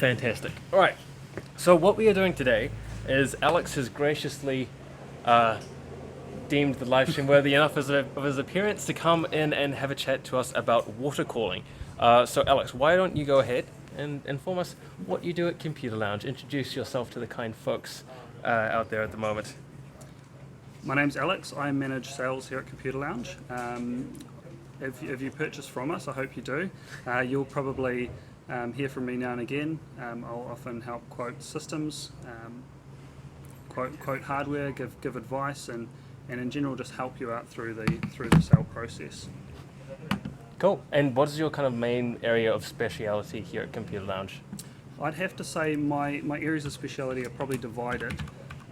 Fantastic. All right. So what we are doing today is Alex has graciously deemed the live stream worthy enough of his appearance to come in and have a chat to us about water cooling. So Alex, why don't you go ahead and inform us what you do at Computer Lounge? Introduce yourself to the kind folks out there at the moment. My name's Alex. I manage sales here at Computer Lounge. If you purchase from us, I hope you do, you'll probably hear from me now and again. I'll often help quote systems, quote hardware, give advice, and in general just help you out through the sale process. Cool. And what is your kind of main area of speciality here at Computer Lounge? I'd have to say my areas of speciality are probably divided.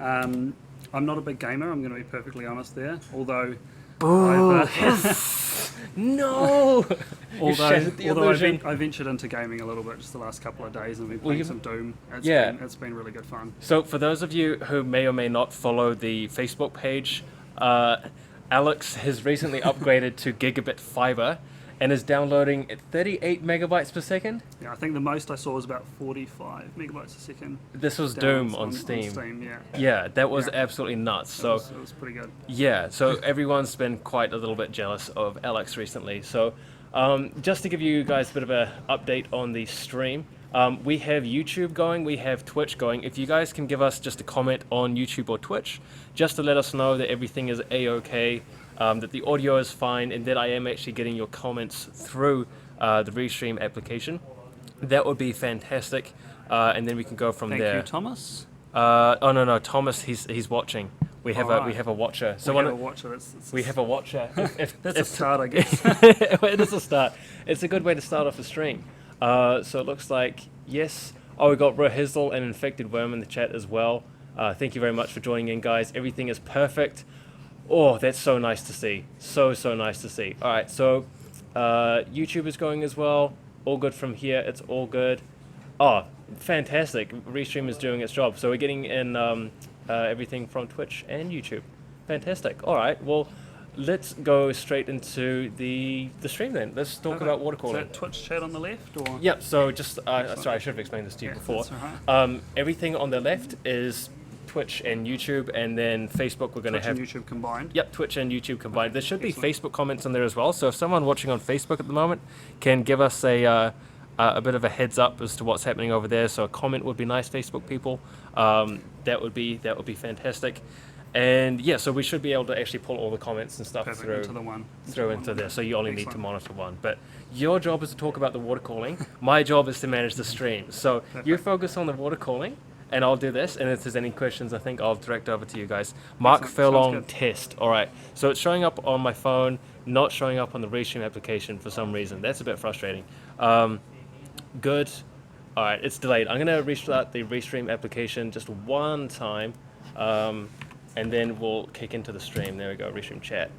I'm not a big gamer, I'm going to be perfectly honest there, although No! although I ventured into gaming a little bit just the last couple of days and we've been playing some Doom. It's been really good fun. So for those of you who may or may not follow the Facebook page, Alex has recently upgraded to gigabit fiber and is downloading at 38 megabytes per second. Yeah, I think the most I saw was about 45 megabytes a second. This was Doom on Steam. On Steam, yeah. Yeah, that was absolutely nuts. It was pretty good. Yeah, so everyone's been quite a little bit jealous of Alex recently. So just to give you guys a bit of an update on the stream, we have YouTube going, we have Twitch going. If you guys can give us just a comment on YouTube or Twitch, just to let us know that everything is A-OK, that the audio is fine, and that I am actually getting your comments through the Restream application, that would be fantastic. And then we can go from there. Thank you, Thomas. Oh no, Thomas, he's watching. We have a watcher. So we have a watcher. We have a watcher. That's a start, I guess. It is a start. It's a good way to start off a stream. So it looks like yes. Oh, we got Rohizzle and Infected Worm in the chat as well. Thank you very much for joining in, guys. Everything is perfect. Oh, that's so nice to see. So nice to see. All right, so YouTube is going as well. All good from here. It's all good. Oh, fantastic. Restream is doing its job. So we're getting in everything from Twitch and YouTube. Fantastic. All right, well, let's go straight into the stream then. Let's talk about water cooling. Is that Twitch chat on the left? Or? Yep, so just, sorry, I should have explained this to you before. That's all right. Everything on the left is Twitch and YouTube, and then Facebook we're going to have... Twitch and YouTube combined? Yep, Twitch and YouTube combined. There should be Facebook comments on there as well, so if someone watching on Facebook at the moment can give us a bit of a heads up as to what's happening over there, so a comment would be nice, Facebook people. That would be fantastic. And yeah, so we should be able to actually pull all the comments and stuff through into there, so you only need to monitor one. But your job is to talk about the water cooling. My job is to manage the stream. So you focus on the water cooling, and I'll do this, and if there's any questions, I think I'll direct over to you guys. Mark Furlong test. All right, so it's showing up on my phone, not showing up on the Restream application for some reason. That's a bit frustrating. Good. All right, it's delayed. I'm going to restart the Restream application just one time, and then we'll kick into the stream. There we go, Restream chat.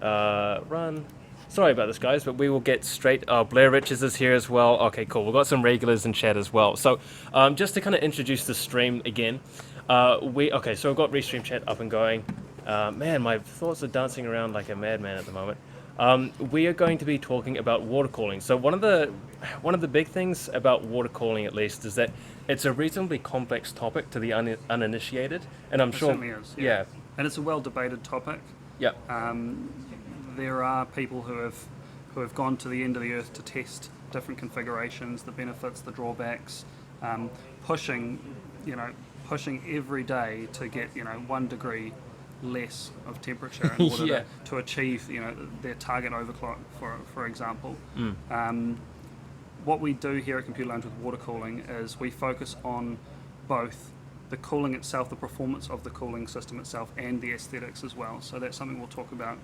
Run. Sorry about this, guys, but we will get straight... Oh, Blair Richards is here as well. Okay, cool. We've got some regulars in chat as well. So just to kind of introduce the stream again, so we've got Restream chat up and going. Man, my thoughts are dancing around like a madman at the moment. We are going to be talking about water cooling. So one of the big things about water cooling, at least, is that it's a reasonably complex topic to the uninitiated, and I'm sure... It certainly is, yeah. And it's a well-debated topic. Yeah. There are people who have gone to the end of the earth to test different configurations, the benefits, the drawbacks, pushing every day to get 1 degree less of temperature in order to achieve their target overclock, for example. What we do here at Computer Lounge with water cooling is we focus on both the cooling itself, the performance of the cooling system itself, and the aesthetics as well. So that's something we'll talk about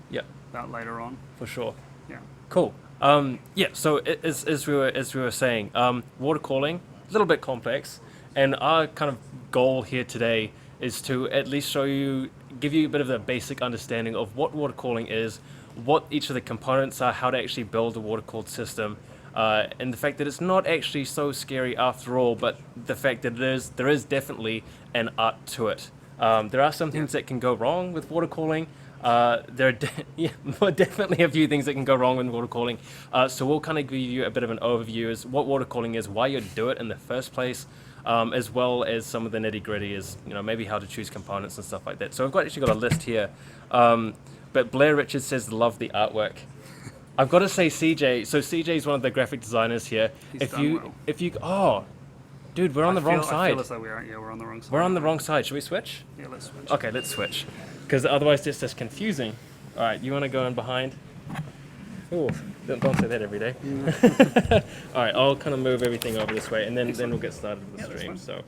later on. For sure. Yeah. Cool. So as we were saying, water cooling, a little bit complex, and our kind of goal here today is to at least give you a bit of the basic understanding of what water cooling is, what each of the components are, how to actually build a water-cooled system, and the fact that it's not actually so scary after all, but the fact that there is definitely an art to it. There are some things that can go wrong with water cooling, There are definitely a few things that can go wrong with water cooling. So we'll kind of give you a bit of an overview as what water cooling is, why you do it in the first place, as well as some of the nitty gritty is, maybe how to choose components and stuff like that. So I've actually got a list here. But Blair Richards says, love the artwork. I've got to say CJ. So CJ is one of the graphic designers here. Oh, dude, we're on the wrong side. I feel as though we're on the wrong side. We're on the wrong side. Should we switch? Yeah, let's switch. Okay, let's switch. Because otherwise it's just confusing. All right, you want to go in behind? Oh, don't say that every day. All right, I'll kind of move everything over this way, and then we'll get started with the stream. So,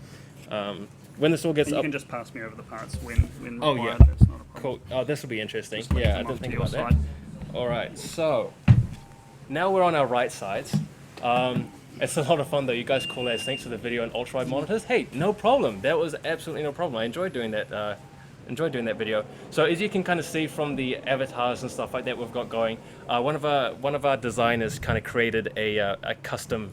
when this all gets and up, you can just pass me over the parts when Oh, required. yeah. That's not a problem. cool. Oh, this will be interesting. Just lift Yeah, I them didn't off think to your about that. side. All right, so now we're on our right sides. It's a lot of fun though. You guys call that thanks for the video and ultra wide monitors. Hey, no problem. That was absolutely no problem. I enjoyed doing that. Enjoyed doing that video. So as you can kind of see from the avatars and stuff like that we've got going, one of our designers kind of created a custom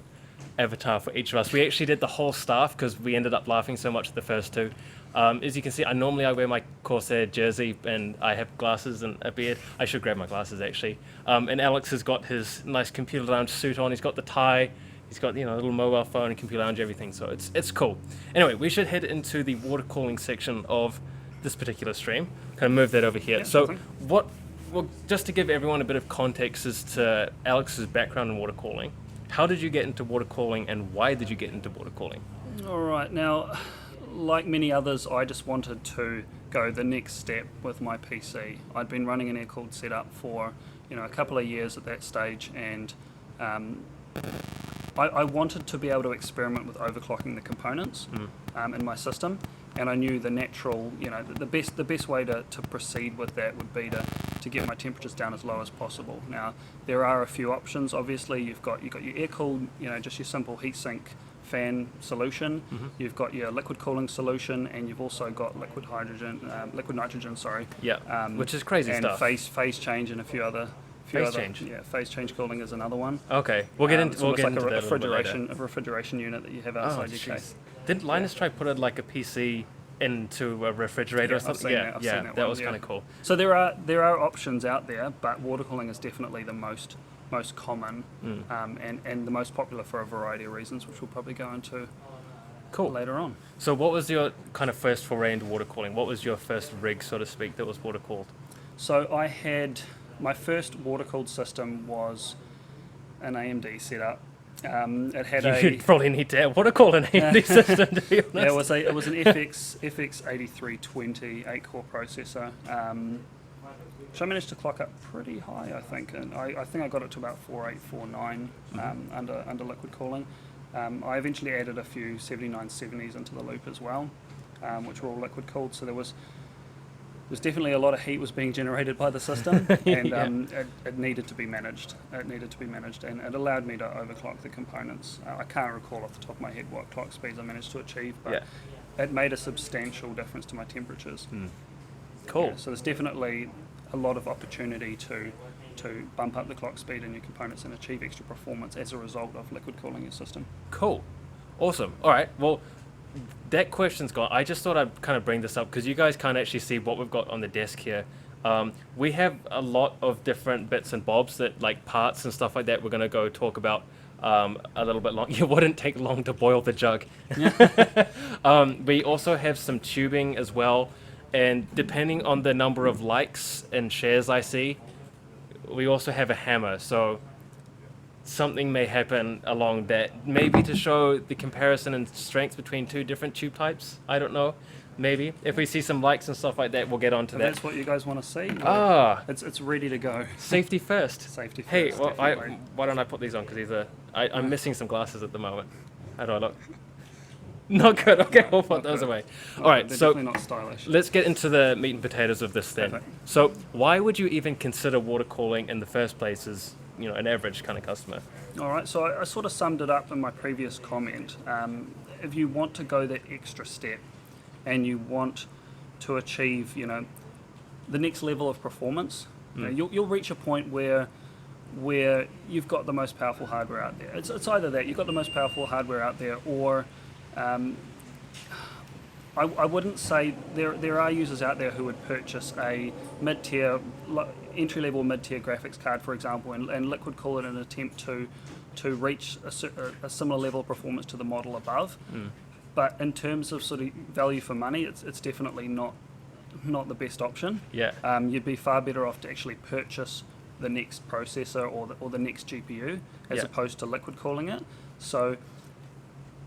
avatar for each of us. We actually did the whole staff because we ended up laughing so much at the first two. As you can see, I wear my Corsair jersey and I have glasses and a beard. I should grab my glasses actually. And Alex has got his nice computer lounge suit on. He's got the tie. He's got a little mobile phone and computer lounge, everything. So it's cool. Anyway, we should head into the water cooling section of this particular stream. Kind of move that over here. Yeah, So well, just to give everyone a bit of context as to Alex's background in water cooling. How did you get into water cooling and why did you get into water cooling? All right, now, like many others, I just wanted to go the next step with my PC. I'd been running an air-cooled setup for a couple of years at that stage, and I wanted to be able to experiment with overclocking the components in my system, and I knew the natural, the best way to proceed with that would be to get my temperatures down as low as possible. Now, there are a few options. Obviously, you've got your air-cooled, just your simple heatsink fan solution. You've got your liquid cooling solution, and you've also got liquid nitrogen. Sorry. Yeah. Which is crazy and stuff. phase change and a few other. Phase change. Yeah, phase change cooling is another one. Okay, we'll get into It's almost like that a a little bit later. refrigeration unit that you have outside your case. Didn't Linus try put like a PC into a refrigerator or I've something? seen that. I've seen that one, was kind of cool. So there are options out there, but water cooling is definitely the most common and the most popular for a variety of reasons, which we'll probably go into later on. So what was your kind of first foray into water cooling? What was your first rig, so to speak, that was water cooled? So I had my first water cooled system was an AMD setup. It had You'd probably need to have water cooled an AMD system, to be honest. Yeah, it was an FX 8320 8-core processor. So I managed to clock up pretty high, I think, and I think I got it to about 4849 under liquid cooling. I eventually added a few 7970s into the loop as well, which were all liquid cooled. So there was definitely a lot of heat was being generated by the system, and it needed to be managed. It needed to be managed, and it allowed me to overclock the components. I can't recall off the top of my head what clock speeds I managed to achieve, but it made a substantial difference to my temperatures. Cool. Yeah, so there's definitely a lot of opportunity to bump up the clock speed in your components and achieve extra performance as a result of liquid cooling your system. Cool. Awesome. All right. Well, that question's gone. I just thought I'd kind of bring this up because you guys can't actually see what we've got on the desk here. We have a lot of different bits and bobs that, like parts and stuff like that, we're going to go talk about a little bit long. It wouldn't take long to boil the jug. We also have some tubing as well. And depending on the number of likes and shares I see, we also have a hammer. So something may happen along that, maybe to show the comparison and strength between two different tube types. I don't know. Maybe if we see some likes and stuff like that, we'll get onto that. That's what you guys want to see. It's ready to go. Safety first. Safety first. Hey, well, definitely. why don't I put these on? Because I'm missing some glasses at the moment. How do I look? Not good. Okay, we'll put those away. All right, They're so definitely not stylish. let's get into the meat and potatoes of this then. Perfect. So why would you even consider water cooling in the first place as an average kind of customer? All right, so I sort of summed it up in my previous comment. If you want to go that extra step and you want to achieve, the next level of performance, you'll reach a point where you've got the most powerful hardware out there. It's either that you've got the most powerful hardware out there, or I wouldn't say there are users out there who would purchase a mid-tier, entry-level mid-tier graphics card, for example, and liquid cool it in an attempt to reach a similar level of performance to the model above. But in terms of sort of value for money, it's definitely not the best option. Yeah. You'd be far better off to actually purchase the next processor or the next GPU as opposed to liquid cooling it. So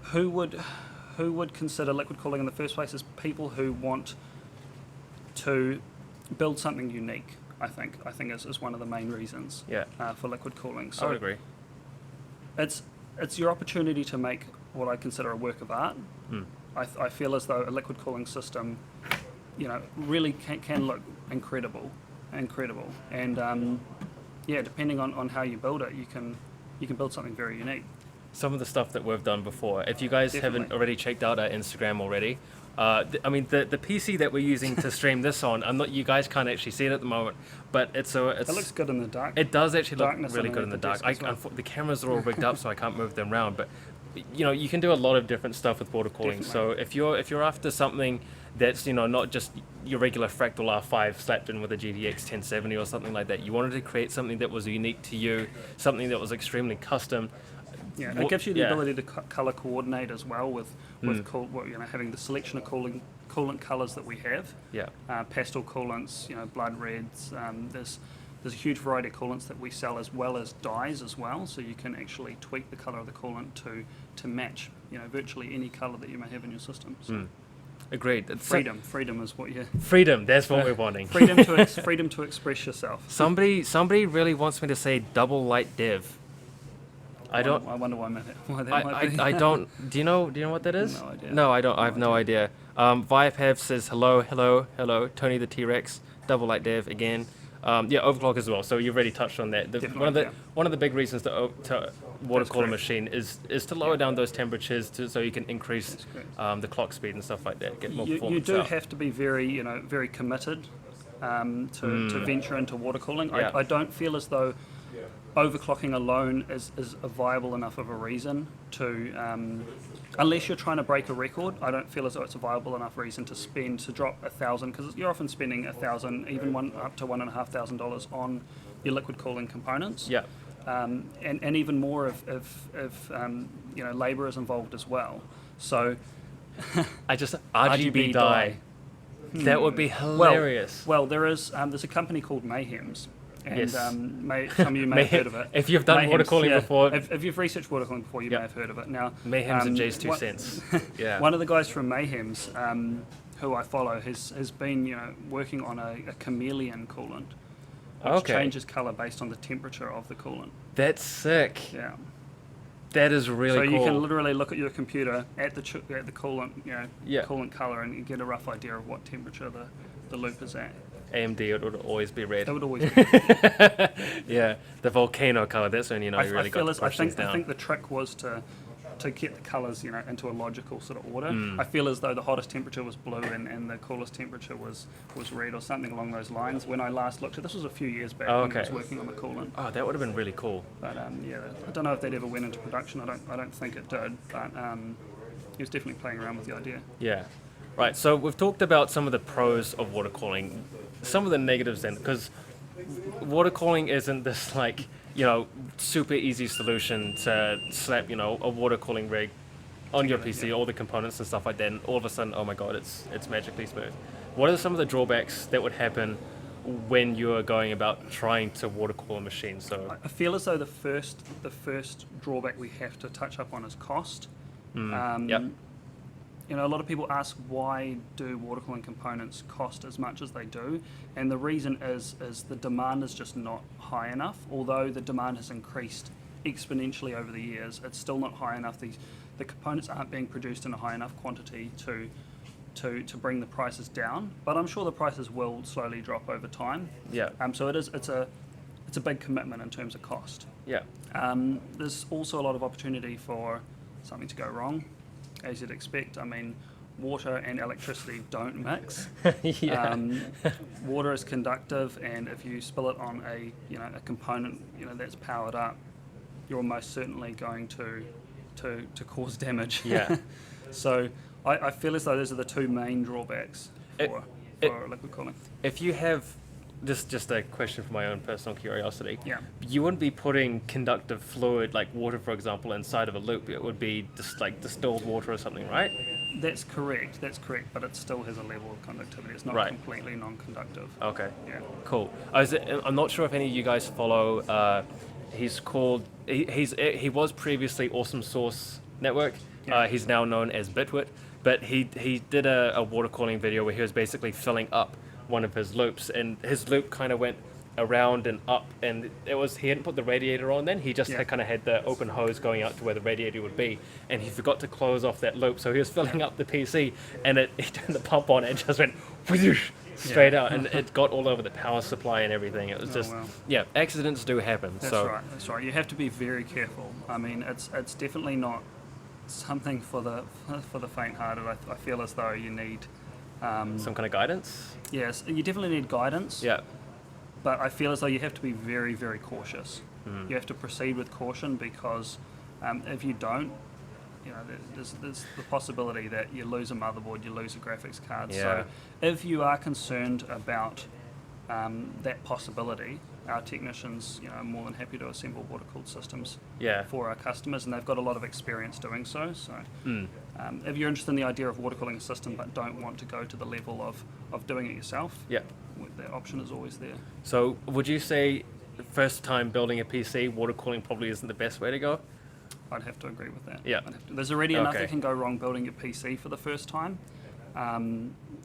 who would consider liquid cooling in the first place is people who want to build something unique. I think is one of the main reasons for liquid cooling. So I would agree. It's your opportunity to make what I consider a work of art. I feel as though a liquid cooling system, really can look incredible, and depending on how you build it, you can build something very unique. Some of the stuff that we've done before, if you guys haven't already checked out our Instagram already, the PC that we're using to stream this on, you guys can't actually see it at the moment, but it looks good in the dark. It does actually look Darkness really good in the dark. well. The cameras are all rigged up, so I can't move them around, but you can do a lot of different stuff with water cooling. Definitely. So if you're after something that's not just your regular fractal R5 slapped in with a GTX 1070 or something like that, you wanted to create something that was unique to you, something that was extremely custom. Yeah, it gives you the ability to color coordinate as well with having the selection of coolant colors that we have. Yeah. Pastel coolants, blood reds. There's a huge variety of coolants that we sell as well as dyes as well, so you can actually tweak the color of the coolant to match virtually any color that you may have in your system. So Agreed. Freedom is what you. Freedom. That's what we're wanting. Freedom to express yourself. Somebody really wants me to say double light dev. I wonder why that might be. I don't. Do you know what that is? No idea. No, I don't. I have no idea. Viapav says hello. Tony the T-Rex. Double light dev again. Overclock as well. So you've already touched on that. One of the big reasons to water cool a machine is to lower down those temperatures so you can increase the clock speed and stuff like that. Get more performance. You do have to be very very committed to venture into water cooling. Yeah. I don't feel as though overclocking alone is a viable enough of a reason to, unless you're trying to break a record, I don't feel as though it's a viable enough reason to drop $1,000, because you're often spending $1,000, even up to $1,500 on your liquid cooling components. Yeah. And even more if labour is involved as well. So RGB dye. That would be hilarious. Well, there's a company called Mayhem's. And yes. Some of you may have heard of it. If you've done water cooling before. If you've researched water cooling before, you may have heard of it. Now, Mayhem's and Jay's 2 cents. Yeah. One of the guys from Mayhem's, who I follow, has been working on a chameleon coolant, which changes colour based on the temperature of the coolant. That's sick. Yeah. That is really cool. So you can literally look at your computer at the coolant, coolant colour, and you get a rough idea of what temperature the loop is at. AMD, it would always be red. It would always be red. Yeah, the volcano color. That's when you really got to push things down. I think the trick was to get the colours into a logical sort of order. I feel as though the hottest temperature was blue and the coolest temperature was red or something along those lines. When I last looked at this was a few years back when I was working on the coolant. Oh, that would have been really cool. But I don't know if that ever went into production. I don't think it did. But he was definitely playing around with the idea. Yeah. Right, so we've talked about some of the pros of water cooling, some of the negatives then, because water cooling isn't this super easy solution to slap a water cooling rig on your PC, all the components and stuff like that, and all of a sudden, oh my god, it's magically smooth. What are some of the drawbacks that would happen when you're going about trying to water cool a machine? So I feel as though the first drawback we have to touch up on is cost. Yep. A lot of people ask, why do water cooling components cost as much as they do? And the reason is the demand is just not high enough. Although the demand has increased exponentially over the years, it's still not high enough. The components aren't being produced in a high enough quantity to bring the prices down. But I'm sure the prices will slowly drop over time. Yeah. So it's a big commitment in terms of cost. Yeah. There's also a lot of opportunity for something to go wrong. As you'd expect, water and electricity don't mix. Yeah. Water is conductive, and if you spill it on a component that's powered up, you're almost certainly going to cause damage. Yeah. So I feel as though those are the two main drawbacks It- for liquid cooling. If you have, this just a question for my own personal curiosity. Yeah. You wouldn't be putting conductive fluid like water, for example, inside of a loop. It would be just like distilled water or something, right? That's correct, but it still has a level of conductivity. It's not Right. completely non-conductive. Okay. Yeah. Cool. I'm not sure if any of you guys follow. He's called. He was previously Awesome Source Network. Yeah. He's now known as Bitwit. But he did a water cooling video where he was basically filling up one of his loops, and his loop kind of went around and up, and he hadn't put the radiator on then. He just Yeah. kind of had the open hose going out to where the radiator would be, and he forgot to close off that loop. So he was filling up the PC, and he turned the pump on, and it just went whoosh, straight out, and it got all over the power supply and everything. It was just, wow. yeah, accidents do happen. That's right. You have to be very careful. I mean, it's definitely not something for the faint-hearted. I feel as though you need Some kind of guidance. yes, you definitely need guidance. Yeah. But I feel as though you have to be very, very cautious. You have to proceed with caution because if you don't, you know, there's the possibility that you lose a motherboard, you lose a graphics card. Yeah. So if you are concerned about that possibility, our technicians, you know, are more than happy to assemble water-cooled systems Yeah. for our customers, and they've got a lot of experience doing so. So if you're interested in the idea of water cooling a system but don't want to go to the level of doing it yourself, Yeah. that option is always there. So would you say the first time building a PC, water cooling probably isn't the best way to go? I'd have to agree with that. Yeah. There's already enough Okay. that can go wrong building your PC for the first time,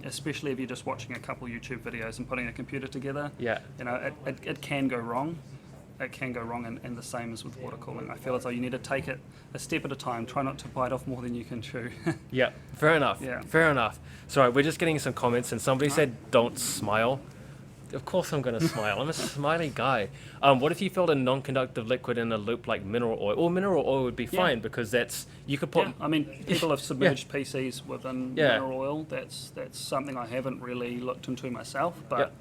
especially if you're just watching a couple YouTube videos and putting a computer together. Yeah. You know, it can go wrong. It can go wrong, and the same as with water cooling. I feel as though you need to take it a step at a time. Try not to bite off more than you can chew. Yeah, fair enough. Yeah. Fair enough. Sorry, we're just getting some comments, and somebody said, "Don't smile." Of course, I'm going to smile. I'm a smiley guy. What if you filled a non-conductive liquid in a loop like mineral oil? Well, mineral oil would be fine because you could put. Yeah, I mean, people have submerged PCs within Yeah. mineral oil. That's something I haven't really looked into myself, but Yep.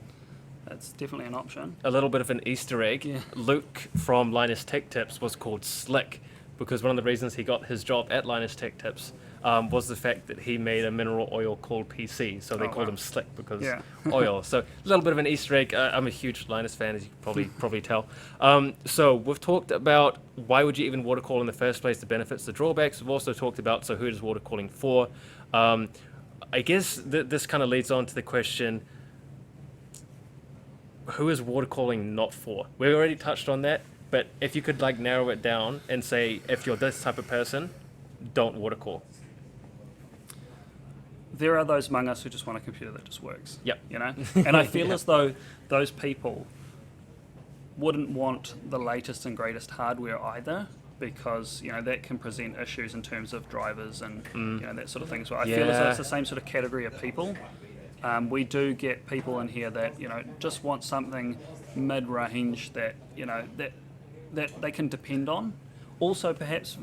that's definitely an option. A little bit of an Easter egg. Yeah. Luke from Linus Tech Tips was called Slick because one of the reasons he got his job at Linus Tech Tips was the fact that he made a mineral oil called PC. So they Oh, called wow. him Slick because Yeah. oil. So a little bit of an Easter egg. I'm a huge Linus fan, as you can probably tell. So we've talked about why would you even water cool in the first place, the benefits, the drawbacks. We've also talked about who is water cooling for. I guess this kind of leads on to the question, who is water cooling not for? We already touched on that, but if you could narrow it down and say, if you're this type of person, don't water cool. There are those among us who just want a computer that just works. Yep. You know, and I feel Yeah. as though those people wouldn't want the latest and greatest hardware either, because you know that can present issues in terms of drivers and you know that sort of thing. So I feel as though Yeah. it's the same sort of category of people. We do get people in here that just want something mid-range that that they can depend on. Also, perhaps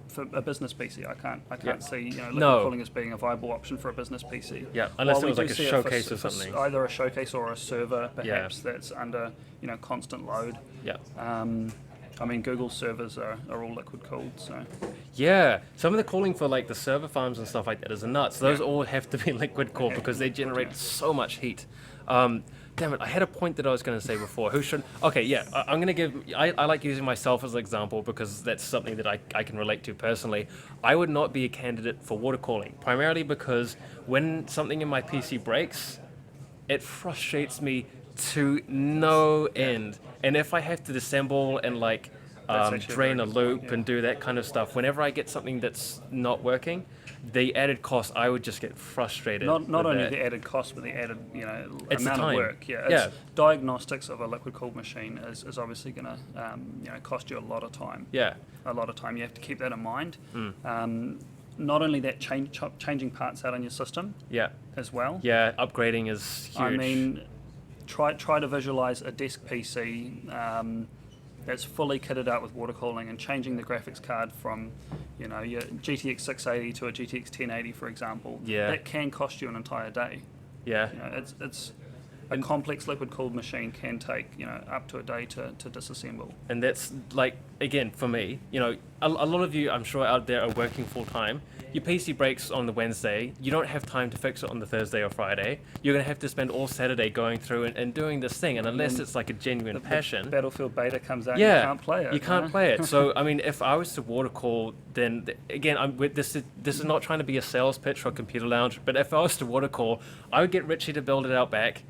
for a business PC, I can't see liquid No. cooling as being a viable option for a business PC. Yeah, unless While it was we like do a see it showcase or for something. either a showcase or a server, perhaps that's under constant load. Yeah. I mean, Google servers are all liquid cooled, so Yeah, some of the cooling for the server farms and stuff like that is nuts. Those all have to be liquid cooled because they generate so much heat. Damn it, I had a point that I was going to say before. Who should? Okay, yeah, I'm going to give. I like using myself as an example because that's something that I can relate to personally. I would not be a candidate for water cooling, primarily because when something in my PC breaks, it frustrates me to no end. And if I have to disassemble and actually drain a very good loop point, and do that kind of stuff, whenever I get something that's not working, the added cost, I would just get frustrated. not with only that. the added cost, but the added It's the amount of time. work. Yeah, Yeah. Diagnostics of a liquid cooled machine is obviously going to cost you a lot of time. Yeah. A lot of time. You have to keep that in mind. Mm. Not only that, changing parts out on your system Yeah. as well. Yeah, upgrading is huge. I mean, try to visualize a desk PC that's fully kitted out with water cooling and changing the graphics card from your GTX 680 to a GTX 1080, for example. Yeah. That can cost you an entire day. yeah. It's a complex liquid cooled machine can take up to a day to disassemble. And that's like, again, for me, a lot of you, I'm sure, out there are working full time. Your PC breaks on the Wednesday. You don't have time to fix it on the Thursday or Friday. You're going to have to spend all Saturday going through and doing this thing. And unless it's like a genuine passion. The Battlefield beta comes out, yeah, you can't play it. You can't play it. So, I mean, if I was to water cool, then again, this is not trying to be a sales pitch for Computer Lounge, but if I was to water cool, I would get Richie to build it out back.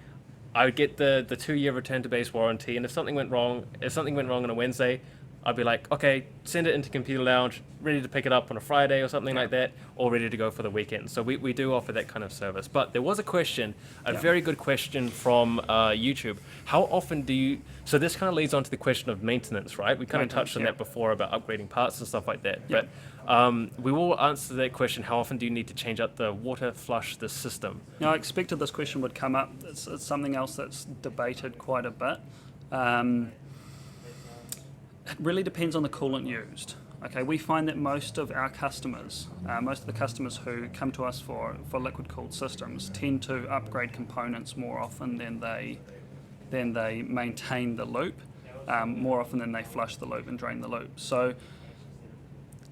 I would get the 2-year return to base warranty, and if something went wrong on a Wednesday, I'd be like, okay, send it into Computer Lounge, ready to pick it up on a Friday or something like that, or ready to go for the weekend. So we do offer that kind of service. But there was a question, very good question from YouTube. How often do you... So this kind of leads on to the question of maintenance, right? We kind of touched on that before about upgrading parts and stuff like that. Yeah. But we will answer that question, how often do you need to change out the water flush the system? I expected this question would come up. It's something else that's debated quite a bit. It really depends on the coolant used. Okay, we find that most of our customers, most of the customers who come to us for liquid cooled systems tend to upgrade components more often than they maintain the loop, more often than they flush the loop and drain the loop. So,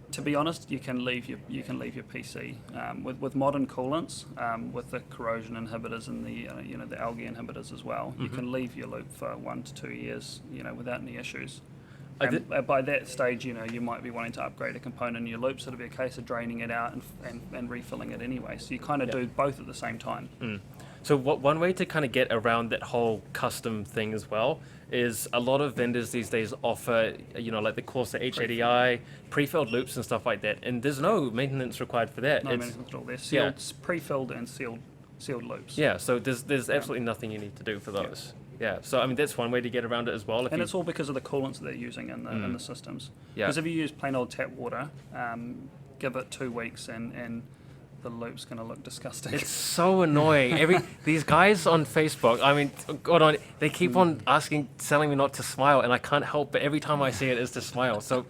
to be honest, you can leave your PC with modern coolants, with the corrosion inhibitors and the the algae inhibitors as well. You can leave your loop for 1 to 2 years, without any issues. And by that stage, you might be wanting to upgrade a component in your loop, so it'll be a case of draining it out and refilling it anyway. So you kind of do both at the same time. So one way to kind of get around that whole custom thing as well is a lot of vendors these days offer, like the Corsa H80i, pre-filled loops and stuff like that, and there's no maintenance required for that. No maintenance at all. They're sealed, pre-filled and sealed loops. Yeah, so there's absolutely nothing you need to do for those. Yeah, so I mean that's one way to get around it as well. And it's all because of the coolants that they're using in the systems. Yeah. Because if you use plain old tap water, give it 2 weeks and the loop's going to look disgusting. It's so annoying. These guys on Facebook, I mean, God, they keep on telling me not to smile, and I can't help but every time I see it is to smile. So,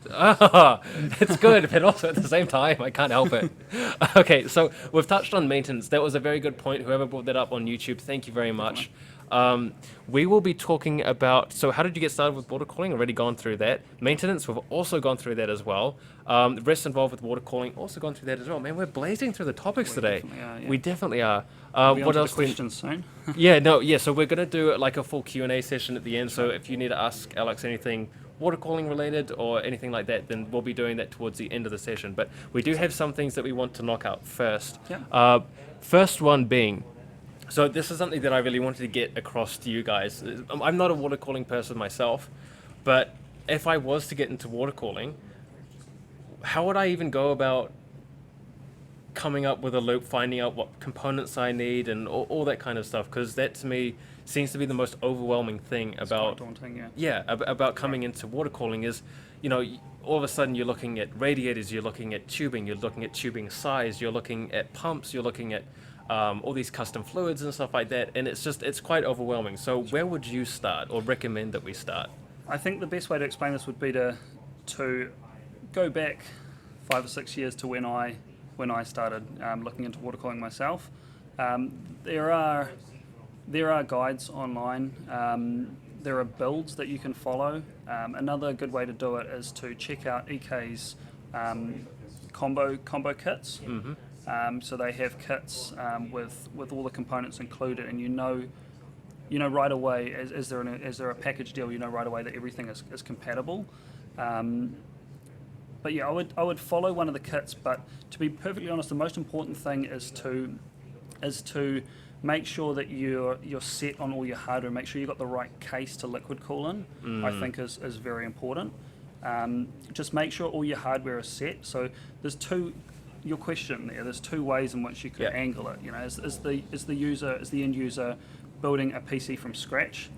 it's good, but also at the same time, I can't help it. Okay, so we've touched on maintenance. That was a very good point. Whoever brought that up on YouTube, thank you very much. We will be talking about, so how did you get started with water cooling? Already gone through that. Maintenance, we've also gone through that as well. The rest involved with water cooling, also gone through that as well. Man, we're blazing through the topics today. We definitely are. What else? Questions soon? So we're going to do like a full Q&A session at the end. So if you need to ask Alex anything water cooling related or anything like that, then we'll be doing that towards the end of the session. But we do have some things that we want to knock out first. Yeah. First one being, so this is something that I really wanted to get across to you guys. I'm not a water cooling person myself, but if I was to get into water cooling, how would I even go about coming up with a loop, finding out what components I need and all that kind of stuff? Because that to me seems to be the most overwhelming thing about daunting, about coming into water cooling is, all of a sudden you're looking at radiators, you're looking at tubing, you're looking at tubing size, you're looking at pumps, you're looking at all these custom fluids and stuff like that, and it's quite overwhelming. So where would you start or recommend that we start? I think the best way to explain this would be to go back 5 or 6 years to when I started looking into water cooling myself. There are guides online. There are builds that you can follow. Another good way to do it is to check out EK's combo kits. So they have kits with all the components included, and you know right away, is there a package deal, right away that everything is compatible. But yeah, I would follow one of the kits. But to be perfectly honest, the most important thing is to make sure that you're set on all your hardware. Make sure you've got the right case to liquid cool in. I think is very important. Just make sure all your hardware is set. So there's your question there. There's 2 ways in which you could angle it. Is the end user building a PC from scratch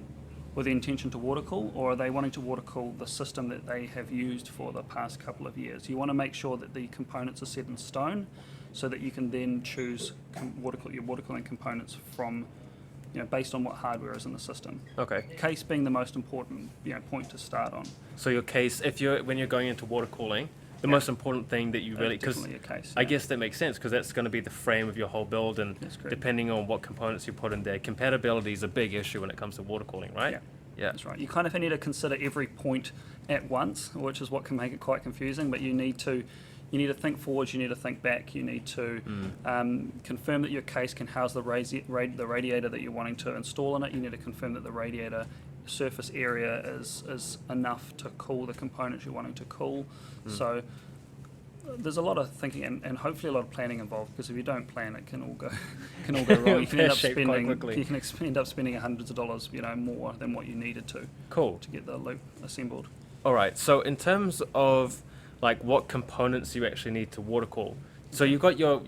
with the intention to water cool, or are they wanting to water cool the system that they have used for the past couple of years? You want to make sure that the components are set in stone, so that you can then choose your water cooling components from, based on what hardware is in the system. Okay. Case being the most important point to start on. So your case, when you're going into water cooling, the most important thing that you really, because definitely a case. I guess that makes sense because that's going to be the frame of your whole build, and That's correct. depending on what components you put in there, compatibility is a big issue when it comes to water cooling, right? Yeah. Yeah. That's right. You kind of need to consider every point at once, which is what can make it quite confusing. But you need to think forwards. You need to think back. You need to confirm that your case can house the radiator that you're wanting to install in it. You need to confirm that the radiator surface area is enough to cool the components you're wanting to cool. So there's a lot of thinking and hopefully a lot of planning involved, because if you don't plan, it can all go wrong. You can end up spending hundreds of dollars, more than what you needed to get the loop assembled. All right. So in terms of like what components you actually need to water cool, so you've got your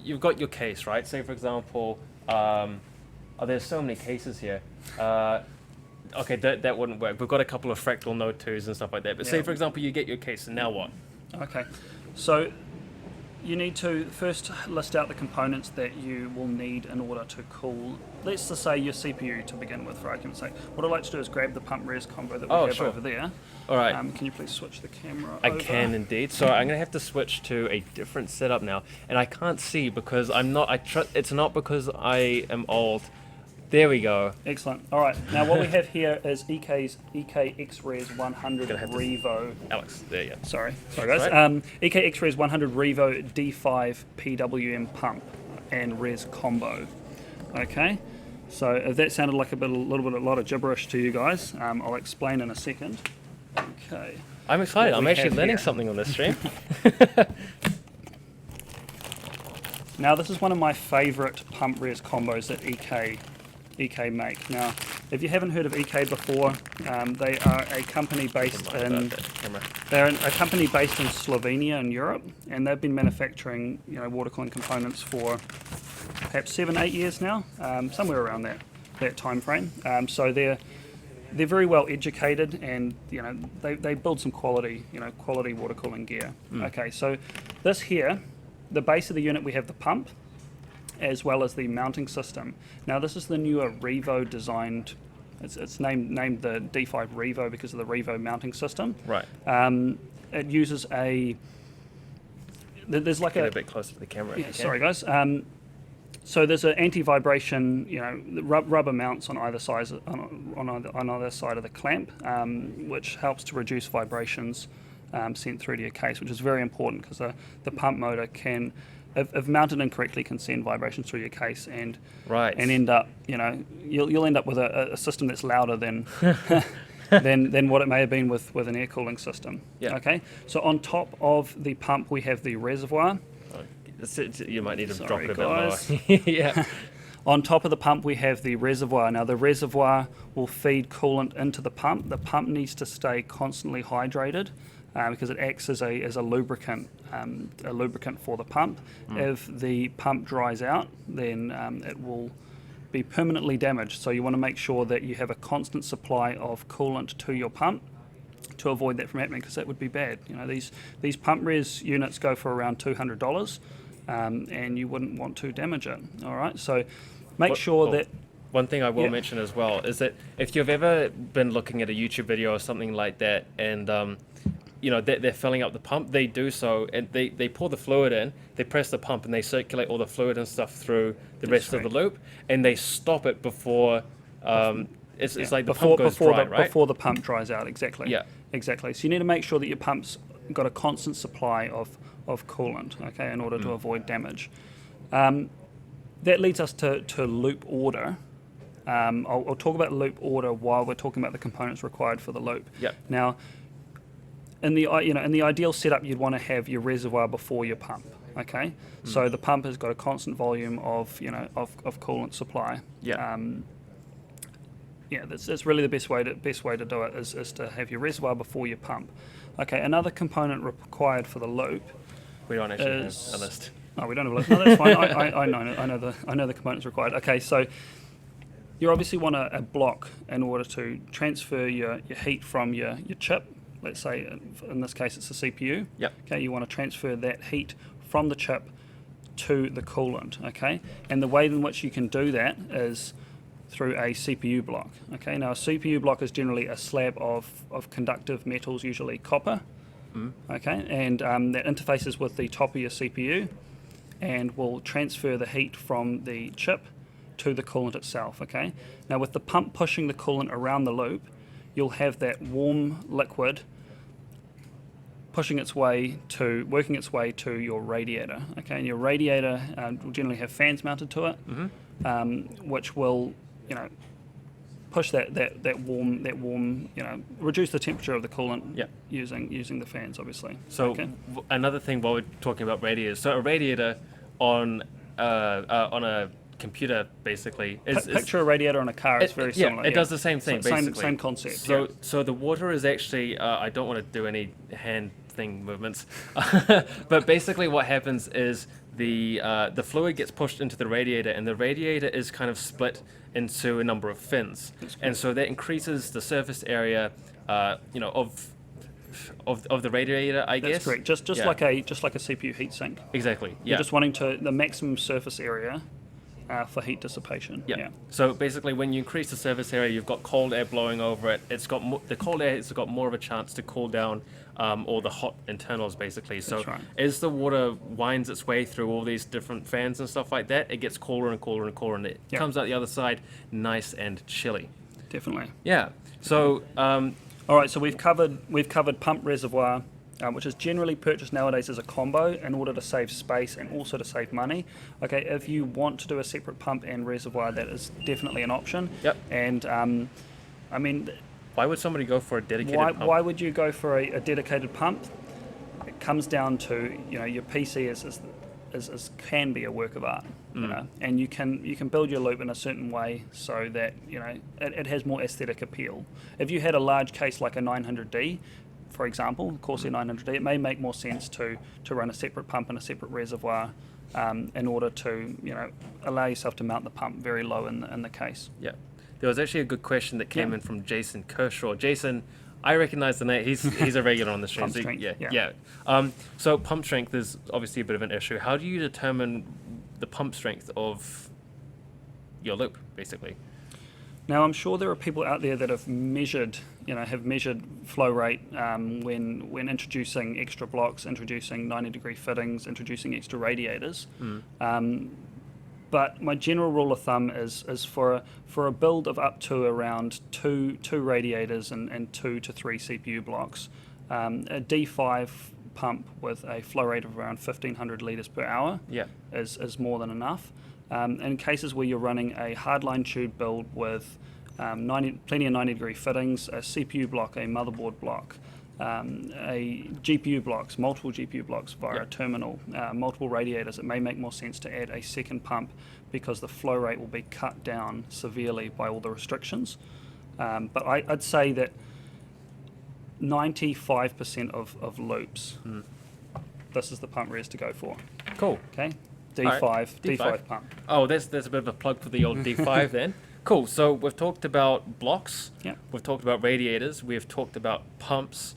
case, right? Say for example, there's so many cases here. Okay, that wouldn't work. We've got a couple of fractal node 2s and stuff like that. But say for example you get your case, and now what? Okay, so you need to first list out the components that you will need in order to cool, let's just say your CPU to begin with, for argument's sake. What I'd like to do is grab the pump res combo that we have over there. All right. Can you please switch the camera I over? can indeed. So I'm going to have to switch to a different setup now. And I can't see because it's not because I am old. There we go. Excellent. All right. Now what we have here is EK X-Res 100 Revo. Alex, there you go. Sorry guys. Right. EK X-Res 100 Revo D5 PWM pump and res combo. Okay. So if that sounded like a lot of gibberish to you guys, I'll explain in a second. Okay. I'm excited. I'm actually learning something on this stream. Now this is one of my favourite pump res combos that EK make. Now, if you haven't heard of EK before, they are a company based in Slovenia in Europe, and they've been manufacturing water cooling components for perhaps 7-8 years now, somewhere around that time frame. So they're very well educated, and they build some quality water cooling gear. Okay, so this here, the base of the unit, we have the pump as well as the mounting system. Now this is the newer Revo designed, it's named the D5 Revo because of the Revo mounting system. Right. It uses there's like Get a bit closer to the camera. Yeah, sorry guys. So there's an anti-vibration, rubber mounts on either side on either side of the clamp, which helps to reduce vibrations sent through to your case, which is very important because the pump motor can, if mounted incorrectly, can send vibrations through your case and end up, you'll end up with a system that's louder than than what it may have been with an air cooling system. Yeah. Okay. So on top of the pump, we have the reservoir. You might need to drop it a guys. bit lower. Yeah. On top of the pump, we have the reservoir. Now, the reservoir will feed coolant into the pump. The pump needs to stay constantly hydrated because it acts as a lubricant for the pump. If the pump dries out, then it will be permanently damaged. So you want to make sure that you have a constant supply of coolant to your pump to avoid that from happening, because that would be bad. These pump res units go for around $200, and you wouldn't want to damage it. All right, so make sure that. One thing I will mention as well is that if you've ever been looking at a YouTube video or something like that, and they're filling up the pump, they do so, and they pour the fluid in, they press the pump, and they circulate all the fluid and stuff through the rest of the loop, and they stop it before. It's like the pump goes dry, right? Before the pump dries out, exactly. Yeah. Exactly. So you need to make sure that your pump's got a constant supply of coolant, okay, in order to avoid damage. That leads us to loop order. I'll talk about loop order while we're talking about the components required for the loop. Yep. Now, in the ideal setup, you'd want to have your reservoir before your pump. Okay. So the pump has got a constant volume of coolant supply. Yeah. That's really the best way to do it is to have your reservoir before your pump. Okay, another component required for the loop. We don't actually have a list. No, we don't have a list. No, that's fine. I know the components required. Okay, so you obviously want a block in order to transfer your heat from your chip. Let's say in this case it's the CPU. Yep. Okay, you want to transfer that heat from the chip to the coolant. Okay, and the way in which you can do that is through a CPU block. Okay, now a CPU block is generally a slab of conductive metals, usually copper. Okay, and that interfaces with the top of your CPU and will transfer the heat from the chip to the coolant itself. Okay, now with the pump pushing the coolant around the loop, you'll have that warm liquid working its way to your radiator. Okay, and your radiator will generally have fans mounted to it, which will, push that warm, reduce the temperature of the coolant using the fans, obviously. So another thing while we're talking about radiators, so a radiator on a computer basically is picture a radiator on a car. It's very similar. It does the same thing, basically. Same concept. So the water is actually I don't want to do any hand thing movements, but basically what happens is the fluid gets pushed into the radiator, and the radiator is kind of split into a number of fins, and so that increases the surface area, of the radiator, I guess. That's correct. Just like a CPU heatsink. Exactly. Yeah. You're just wanting the maximum surface area for heat dissipation. Yeah. So basically, when you increase the surface area, you've got cold air blowing over it. It's got the cold air has got more of a chance to cool down all the hot internals, basically. So That's right. as the water winds its way through all these different fans and stuff like that, it gets cooler and cooler and cooler, and it comes out the other side nice and chilly. Definitely. Yeah. So all right. So we've covered pump reservoir, which is generally purchased nowadays as a combo in order to save space and also to save money. Okay, if you want to do a separate pump and reservoir, that is definitely an option. Yep. And I mean, why would somebody go for a dedicated pump? Why would you go for a dedicated pump? It comes down to your PC is can be a work of art, and you can build your loop in a certain way so that it has more aesthetic appeal. If you had a large case like a 900D, for example, Corsair 900D, it may make more sense to run a separate pump and a separate reservoir in order to allow yourself to mount the pump very low in the case. Yeah. There was actually a good question that came in from Jason Kershaw. Jason, I recognize the name. He's a regular on the stream. Pump strength. Yeah. So pump strength is obviously a bit of an issue. How do you determine the pump strength of your loop, basically? Now, I'm sure there are people out there that have measured flow rate when introducing extra blocks, introducing 90-degree fittings, introducing extra radiators. But my general rule of thumb is for a build of up to around two radiators and 2 to 3 CPU blocks, a D5 pump with a flow rate of around 1,500 litres per hour is more than enough. In cases where you're running a hardline tube build with plenty of 90-degree fittings, a CPU block, a motherboard block, a GPU blocks, multiple GPU blocks via a terminal, multiple radiators, it may make more sense to add a second pump because the flow rate will be cut down severely by all the restrictions. But I'd say that 95% of loops, this is the pump res to go for. Cool. Okay, D5, right. D5 pump. Oh, that's a bit of a plug for the old D5 then. Cool. So we've talked about blocks. Yeah. We've talked about radiators. We've talked about pumps.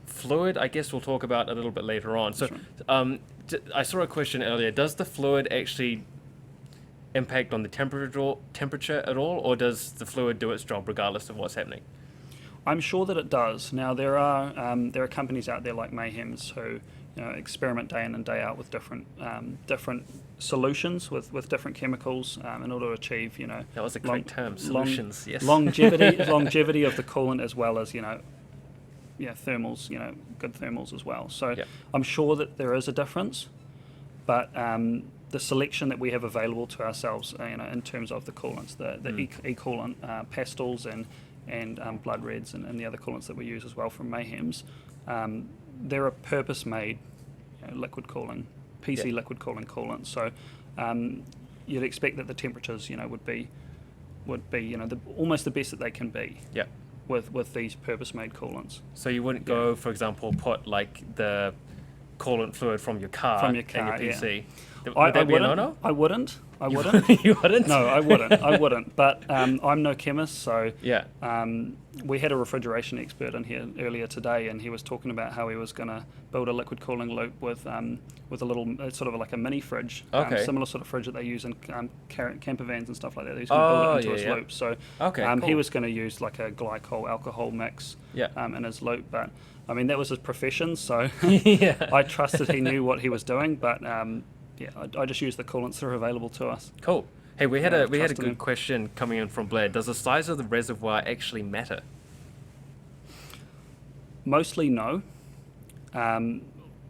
Fluid, I guess we'll talk about a little bit later on. So I saw a question earlier. Does the fluid actually impact on the temperature at all, or does the fluid do its job regardless of what's happening? I'm sure that it does. Now there are companies out there like Mayhem's who experiment day in and day out with different solutions with different chemicals in order to achieve that was a great term, solutions. Yes. longevity of the coolant, as well as thermals, good thermals as well. So I'm sure that there is a difference, but the selection that we have available to ourselves, in terms of the coolants, the e-coolant, pastels and blood reds and the other coolants that we use as well from Mayhem's, they're a purpose-made liquid cooling, PC liquid cooling coolant. So you'd expect that the temperatures, would be almost the best that they can be. Yeah. With these purpose-made coolants. So you wouldn't go, for example, put like the coolant fluid from your car in your PC. Would that be a no-no? I wouldn't. You wouldn't? No, I wouldn't. But I'm no chemist, so Yeah. we had a refrigeration expert in here earlier today, and he was talking about how he was going to build a liquid cooling loop with a little sort of like a mini fridge, Okay. similar sort of fridge that they use in camper vans and stuff like that. He's going to build it into his loop. So Okay, he cool. was going to use like a glycol alcohol mix in his loop, but I mean that was his profession, so Yeah. I trusted he knew what he was doing, but I just used the coolants that are available to us. Cool. Hey, we had a trust in good him. question coming in from Blair. Does the size of the reservoir actually matter? Mostly no.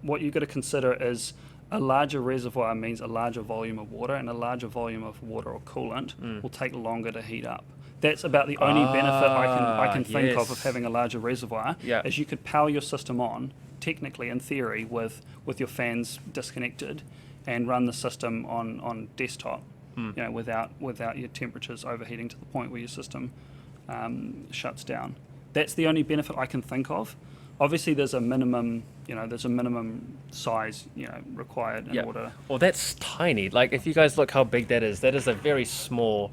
What you've got to consider is a larger reservoir means a larger volume of water, and a larger volume of water or coolant will take longer to heat up. That's about the only benefit I can think of having a larger reservoir. Yeah. Is you could power your system on, technically in theory, with your fans disconnected, and run the system on desktop, without your temperatures overheating to the point where your system shuts down. That's the only benefit I can think of. Obviously, there's a minimum size, required in order. Well, that's tiny. Like, if you guys look how big that is a very small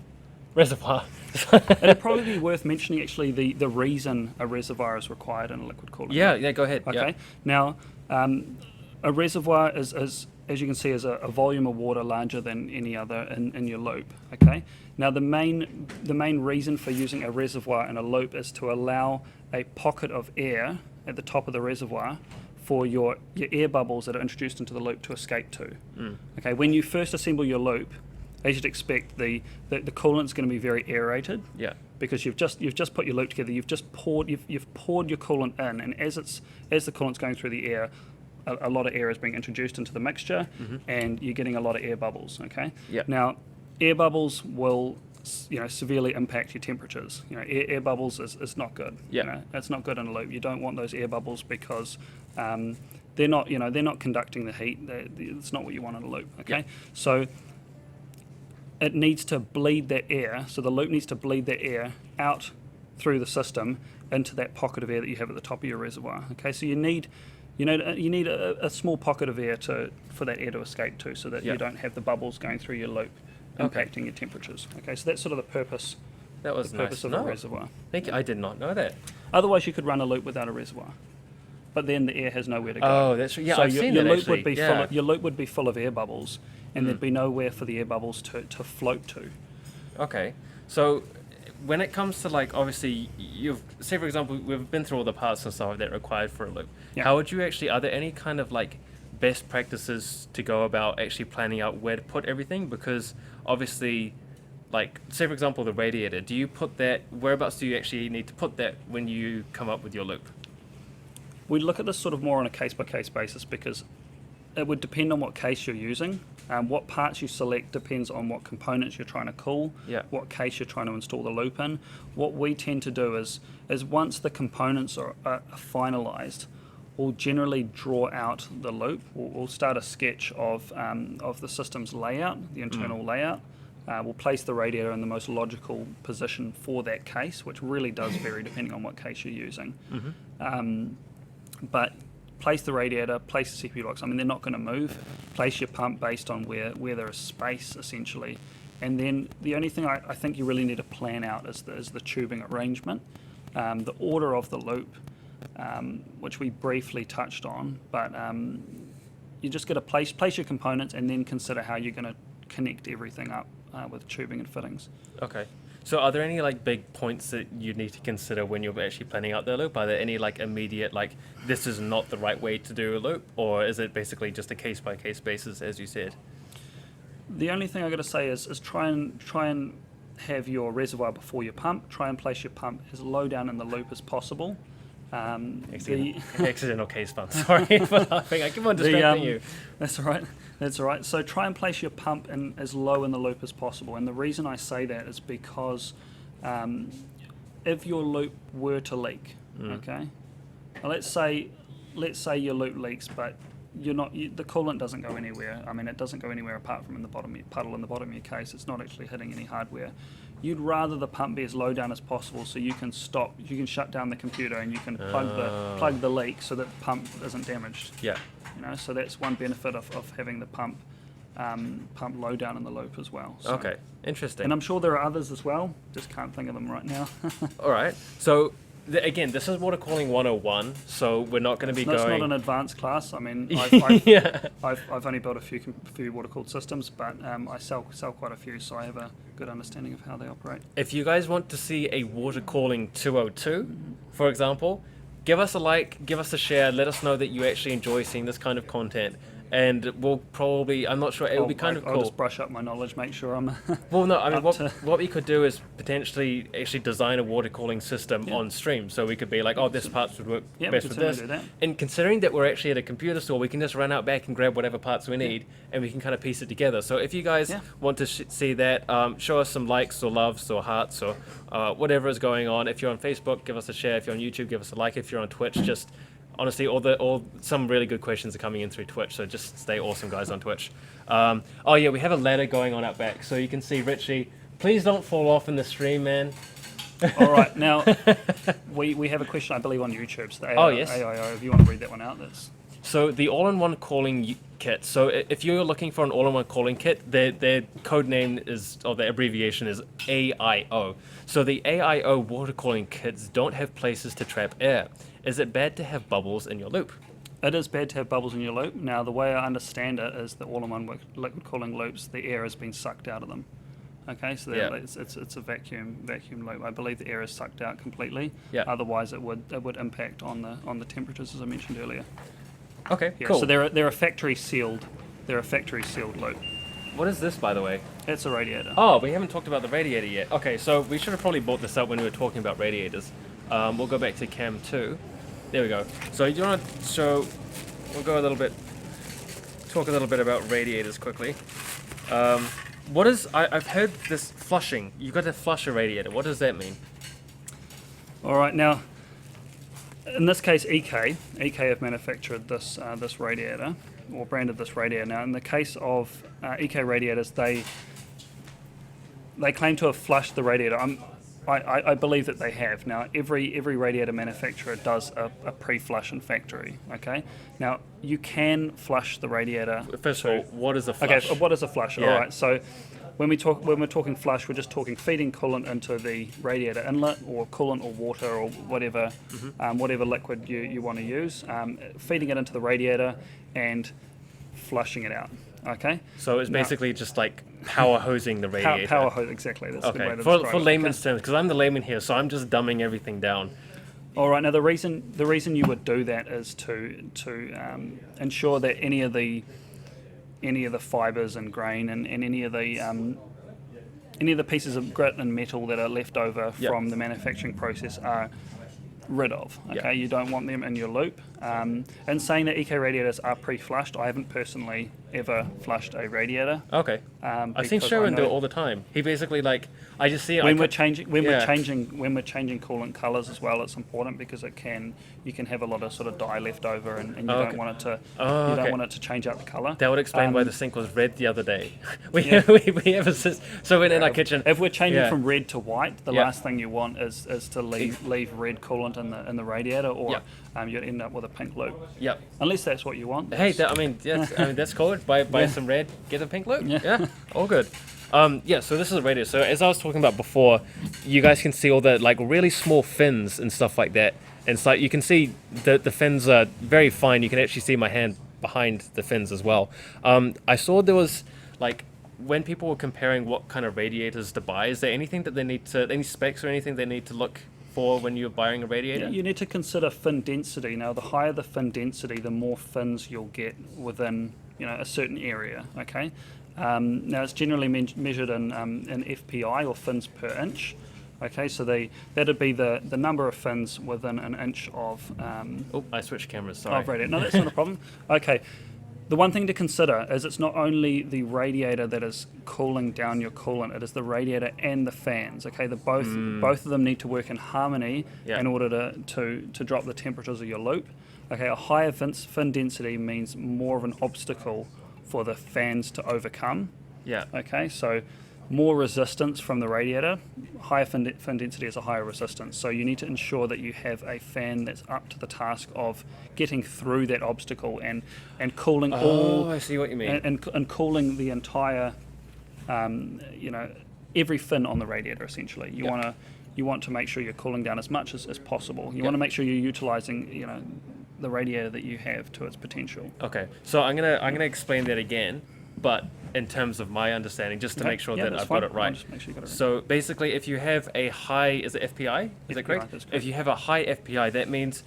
reservoir. It'd probably be worth mentioning actually the reason a reservoir is required in a liquid cooling. Yeah, go ahead. Okay. Now, a reservoir is as you can see, is a volume of water larger than any other in your loop. Okay. Now, the main reason for using a reservoir in a loop is to allow a pocket of air at the top of the reservoir for your air bubbles that are introduced into the loop to escape to. Okay. When you first assemble your loop, as you'd expect, the coolant's going to be very aerated. Yeah. Because you've just put your loop together, you've poured your coolant in, and as the coolant's going through the air, a lot of air is being introduced into the mixture, and you're getting a lot of air bubbles. Okay. Yeah. Now, air bubbles will severely impact your temperatures. Air bubbles is not good. Yeah. It's not good in a loop. You don't want those air bubbles because they're not conducting the heat. It's not what you want in a loop. Okay. Yeah. So it needs to bleed that air. So the loop needs to bleed that air out through the system into that pocket of air that you have at the top of your reservoir. Okay. So you need a small pocket of air for that air to escape to, so that you don't have the bubbles going through your loop impacting your temperatures. Okay, so that's sort of the purpose. That was the purpose nice of to a know. reservoir. Thank you. I did not know that. Otherwise, you could run a loop without a reservoir, but then the air has nowhere to go. Oh, that's yeah. So I've seen your that loop actually. would be your loop would be full of air bubbles, and there'd be nowhere for the air bubbles to float to. Okay, so when it comes to obviously say for example we've been through all the parts and stuff that are required for a loop. Yeah. How would you actually? Are there any kind of best practices to go about actually planning out where to put everything? Because obviously, say for example the radiator, do you put that? Whereabouts do you actually need to put that when you come up with your loop? We look at this sort of more on a case-by-case basis, because it would depend on what case you're using. What parts you select depends on what components you're trying to cool, what case you're trying to install the loop in. What we tend to do is once the components are finalised, we'll generally draw out the loop. We'll start a sketch of the system's layout, the internal layout. We'll place the radiator in the most logical position for that case, which really does vary depending on what case you're using. But place the radiator, place the CPU blocks. I mean, they're not going to move. Place your pump based on where there is space, essentially. And then the only thing I think you really need to plan out is the tubing arrangement, the order of the loop, which we briefly touched on. But you just got to place your components and then consider how you're going to connect everything up with tubing and fittings. Okay. So are there any big points that you need to consider when you're actually planning out the loop? Are there any immediate this is not the right way to do a loop, or is it basically just a case by case basis, as you said? The only thing I got to say is try and have your reservoir before your pump. Try and place your pump as low down in the loop as possible. Accidental case pump. Sorry for laughing. I keep on distracting you. That's all right. That's all right. So try and place your pump in as low in the loop as possible. And the reason I say that is because if your loop were to leak, okay, now let's say your loop leaks, but the coolant doesn't go anywhere. I mean, it doesn't go anywhere apart from in the bottom puddle in the bottom of your case. It's not actually hitting any hardware. You'd rather the pump be as low down as possible, so you can shut down the computer and you can plug the leak so that the pump isn't damaged. Yeah. So that's one benefit of having the pump pump low down in the loop as well. So. Okay, interesting. And I'm sure there are others as well, just can't think of them right now. All right. So again, this is water cooling 101, so we're not going to be It's going. not an advanced class. I mean, Yeah. I've only built a few water cooled systems, but I sell quite a few, so I have a good understanding of how they operate. If you guys want to see a water cooling 202, for example, give us a like, give us a share, let us know that you actually enjoy seeing this kind of content. And we'll probably, I'm not sure, it will be kind of I'll cool. just brush up my knowledge, make sure I'm. Well, no, I mean, up to- what we could do is potentially actually design a water cooling system on stream. So we could be like, oh, this parts would work Yeah, we best could with certainly this. do that. And considering that we're actually at a computer store, we can just run out back and grab whatever parts we need, and we can kind of piece it together. So if you guys want to see that, show us some likes or loves or hearts or whatever is going on. If you're on Facebook, give us a share. If you're on YouTube, give us a like. If you're on Twitch, just... Honestly, some really good questions are coming in through Twitch, so just stay awesome, guys, on Twitch. Oh yeah, we have a ladder going on out back, so you can see Richie. Please don't fall off in the stream, man. All right, now we have a question, I believe, on YouTube. So Yes. AIO, if you want to read that one out, that's. So the all-in-one calling kit. So if you're looking for an all-in-one calling kit, their code name is, or their abbreviation is AIO. So the AIO water cooling kits don't have places to trap air. Is it bad to have bubbles in your loop? It is bad to have bubbles in your loop. Now, the way I understand it is that all-in-one liquid cooling loops, the air has been sucked out of them. Okay, so it's a vacuum loop. I believe the air is sucked out completely. Yeah. Otherwise, it would impact on the temperatures, as I mentioned earlier. Okay, Yeah, cool. So they're a factory sealed loop. What is this, by the way? It's a radiator. Oh, we haven't talked about the radiator yet. Okay, so we should have probably brought this up when we were talking about radiators. We'll go back to cam 2. There we go. So you want to show... We'll go talk a little bit about radiators quickly. What is... I've heard this flushing. You've got to flush a radiator. What does that mean? All right, now, in this case, EK have manufactured this radiator, or branded this radiator. Now, in the case of EK radiators, they claim to have flushed the radiator. I believe that they have. Now, every radiator manufacturer does a pre-flush in factory. Okay. Now, you can flush the radiator. First of all, what is a flush? Okay, what is a flush? Yeah. All right. So, when we're talking flush, we're just talking feeding coolant into the radiator inlet, or coolant or water or whatever, whatever liquid you want to use, feeding it into the radiator and flushing it out. Okay. So it's basically just like power hosing the radiator. Power hose, exactly. That's a good way Okay. to For describe it. layman's terms, because I'm the layman here, so I'm just dumbing everything down. All right. Now the reason you would do that is to ensure that any of the fibers and grain and any of the pieces of grit and metal that are left over from the manufacturing process are rid of. Okay, you don't want them in your loop. And saying that EK radiators are pre-flushed, I haven't personally ever flushed a radiator. Okay. I've seen because Sherwin I do it know all the time. He basically I just see it. when we're changing Yeah. coolant colors as well, it's important because you can have a lot of sort of dye left over and you don't want it to don't want it to change out the color. That would explain why the sink was red the other day. we Yeah. we have a so in our kitchen. If we're changing Yeah. from red to white, the last thing you want is to leave red coolant in the radiator, or you'd end up with a pink loop. Yep. Unless that's what you want. Hey, that's cool. Buy some red, get a pink loop. Yeah, all good. So this is a radiator. So as I was talking about before, you guys can see all the really small fins and stuff like that. And it's you can see the fins are very fine. You can actually see my hand behind the fins as well. I saw there was when people were comparing what kind of radiators to buy, is there anything that any specs or anything they need to look for when you're buying a radiator? You need to consider fin density. Now, the higher the fin density, the more fins you'll get within a certain area. Okay. Now, it's generally measured in FPI, or fins per inch. Okay, so that'd be the number of fins within an inch of. I switched cameras. Sorry. Of radiator. No, that's not a problem. Okay. The one thing to consider is it's not only the radiator that is cooling down your coolant, it is the radiator and the fans. Okay, both of them need to work in harmony in order to drop the temperatures of your loop. Okay, a higher fin density means more of an obstacle for the fans to overcome. Yeah. Okay, so more resistance from the radiator. Higher fin density is a higher resistance, so you need to ensure that you have a fan that's up to the task of getting through that obstacle and cooling I see what you mean. and cooling the entire, every fin on the radiator essentially. You want to make sure you're cooling down as much as possible. You want to make sure you're utilizing the radiator that you have to its potential. Okay, so I'm gonna explain that again, but in terms of my understanding, just to make sure that I've got it right. Just make sure you got it right. So basically, if you have a high, is it FPI? Is that correct? That's correct. If you have a high FPI, that means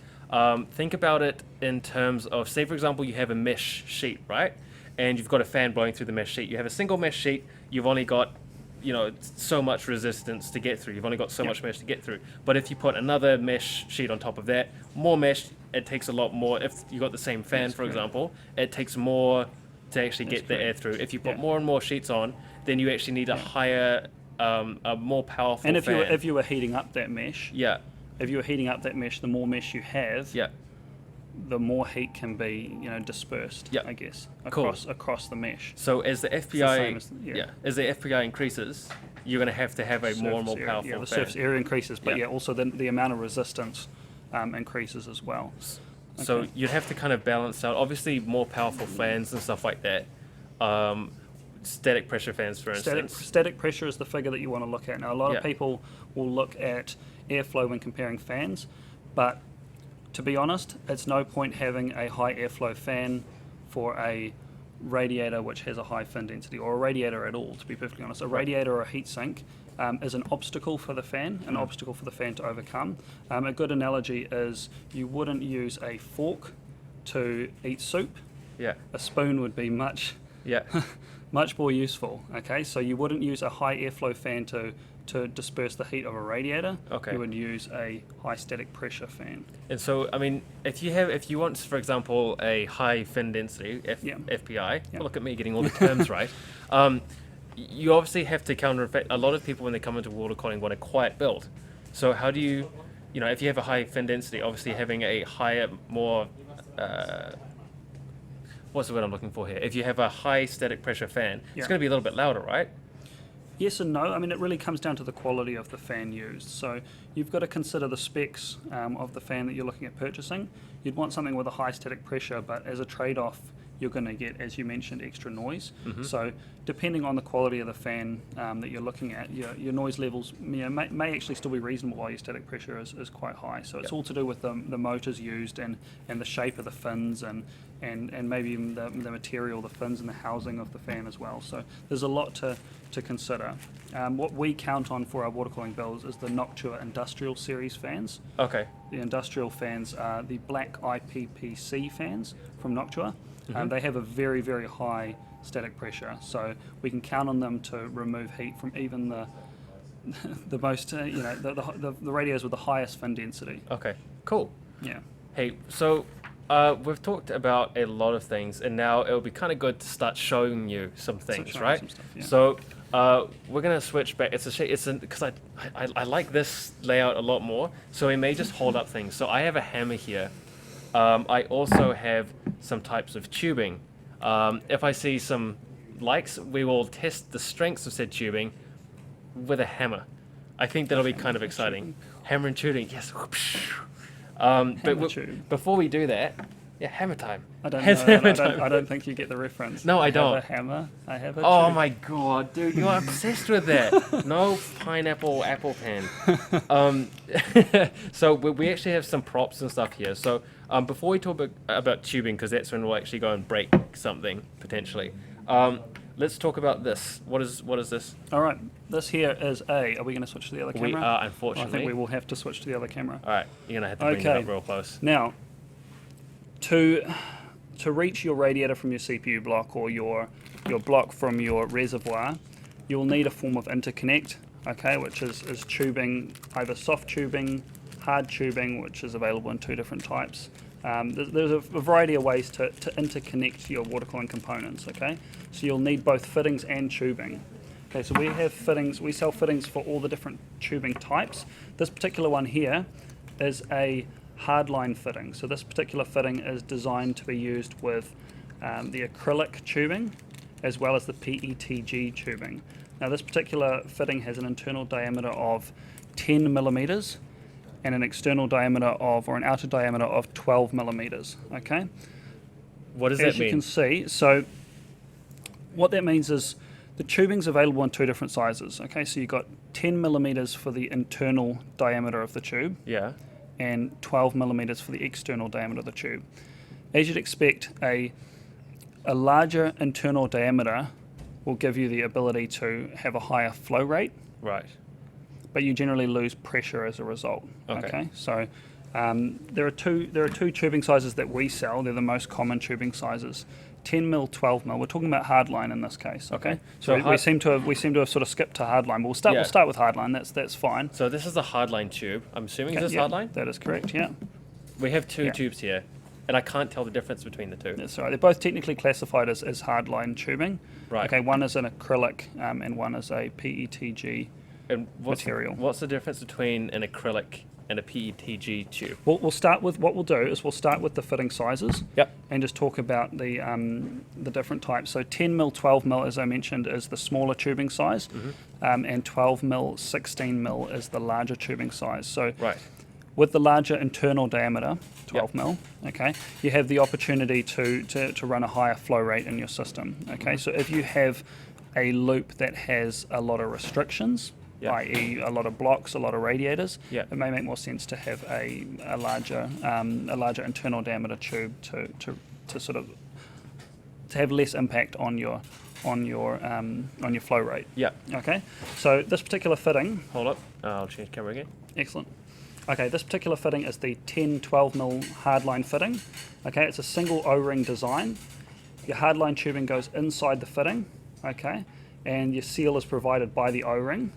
think about it in terms of, say for example, you have a mesh sheet, right? And you've got a fan blowing through the mesh sheet. You have a single mesh sheet. You've only got so much resistance to get through. You've only got so much mesh to get through. But if you put another mesh sheet on top of that, more mesh, it takes a lot more. If you got the same fan, for example, it takes more to actually get the air through. If you put more and more sheets on, then you actually need a higher, a more powerful fan. And if you were heating up that mesh, if you were heating up that mesh, the more mesh you have, the more heat can be dispersed. I guess across the mesh. So as the FPI as the FPI increases, you're going to have a more and more powerful fan. The surface area increases, but also the amount of resistance increases as well. So you'd have to kind of balance out, obviously, more powerful fans and stuff like that. Static pressure fans, for instance. Static pressure is the figure that you want to look at. Now, a lot of people will look at airflow when comparing fans, but to be honest, it's no point having a high airflow fan for a radiator which has a high fin density, or a radiator at all, to be perfectly honest. A radiator or a heat sink is an obstacle for the fan, an obstacle for the fan to overcome. A good analogy is you wouldn't use a fork to eat soup. A spoon would be much more useful. Okay, so you wouldn't use a high airflow fan to disperse the heat of a radiator. You would use a high static pressure fan. And so, I mean, if you want, for example, a high fin density FPI, look at me getting all the terms right. You obviously have to counter effect. A lot of people, when they come into water cooling, want a quiet build. So how do you, if you have a high fin density, obviously having a higher, more, what's the word I'm looking for here? If you have a high static pressure fan, it's going to be a little bit louder, right? Yes and no. I mean, it really comes down to the quality of the fan used. So you've got to consider the specs of the fan that you're looking at purchasing. You'd want something with a high static pressure, but as a trade-off, you're going to get, as you mentioned, extra noise. So depending on the quality of the fan that you're looking at, your noise levels may actually still be reasonable while your static pressure is quite high. So it's all to do with the motors used and the shape of the fins and maybe even the material, the fins and the housing of the fan as well. So there's a lot to consider. What we count on for our water cooling builds is the Noctua Industrial Series fans. The industrial fans are the black IPPC fans from Noctua. They have a very, very high static pressure, so we can count on them to remove heat from even the most, the radios with the highest fin density. Okay, cool. Yeah. Hey, so we've talked about a lot of things, and now it'll be kind of good to start showing you some things, right? Some stuff, yeah. So we're gonna switch back. It's a shame, because I like this layout a lot more. So we may just hold up things. So I have a hammer here. I also have some types of tubing. If I see some likes, we will test the strengths of said tubing with a hammer. I think that'll be kind of exciting. Hammer and tubing, yes. But before we do that, hammer time. I don't think you get the reference. No, I don't. I have a hammer. I have a tube. Oh my god, dude, you're obsessed with that. No pineapple apple pen. So we actually have some props and stuff here. So before we talk about tubing, because that's when we'll actually go and break something potentially. Let's talk about this. What is this? All right, this here is are we going to switch to the other camera? We are, unfortunately. I think we will have to switch to the other camera. All right, you're going to have to bring it up real close. Now, to reach your radiator from your CPU block or your block from your reservoir, you'll need a form of interconnect, which is tubing, either soft tubing, hard tubing, which is available in two different types. There's a variety of ways to interconnect your water cooling components, So you'll need both fittings and tubing. So we have fittings, we sell fittings for all the different tubing types. This particular one here is a hardline fitting. So this particular fitting is designed to be used with the acrylic tubing as well as the PETG tubing. Now this particular fitting has an internal diameter of 10 millimeters and an external diameter of, or an outer diameter of 12 millimeters, okay? What does As that mean? you can see, so what that means is the tubing's available in two different sizes, okay? So you've got 10 millimeters for the internal diameter of the tube Yeah. and 12 millimeters for the external diameter of the tube. As you'd expect, a larger internal diameter will give you the ability to have a higher flow rate, Right. but you generally lose pressure as a result. Okay. So there are two tubing sizes that we sell. They're the most common tubing sizes: 10 mil, 12 mil. We're talking about hardline in this case. Okay. So we seem to have sort of skipped to hardline. But we'll start with hardline. That's fine. So this is a hardline tube. I'm assuming Okay, this yeah, hardline. that is correct. Yeah. We have two Yeah. tubes here, and I can't tell the difference between the two. That's right. They're both technically classified as hardline tubing. Right. Okay. One is an acrylic and one is a PETG And material. What's the difference between an acrylic and a PETG tube? We'll start with what we'll do is we'll start with the fitting sizes. Yep. And just talk about the different types. So 10 mil, 12 mil, as I mentioned, is the smaller tubing size, and 12 mil, 16 mil is the larger tubing size. So Right. with the larger internal diameter, 12 Yep. mil, okay, you have the opportunity to run a higher flow rate in your system. Okay, so if you have a loop that has a lot of restrictions, Yep. i.e. a lot of blocks, a lot of radiators, Yep. it may make more sense to have a larger internal diameter tube to sort of to have less impact on your flow rate. Yeah. Okay, so this particular fitting, Hold up. I'll change camera again. excellent. Okay, this particular fitting is the 10-12 mil hardline fitting. Okay, it's a single O-ring design. Your hardline tubing goes inside the fitting, okay, and your seal is provided by the O-ring.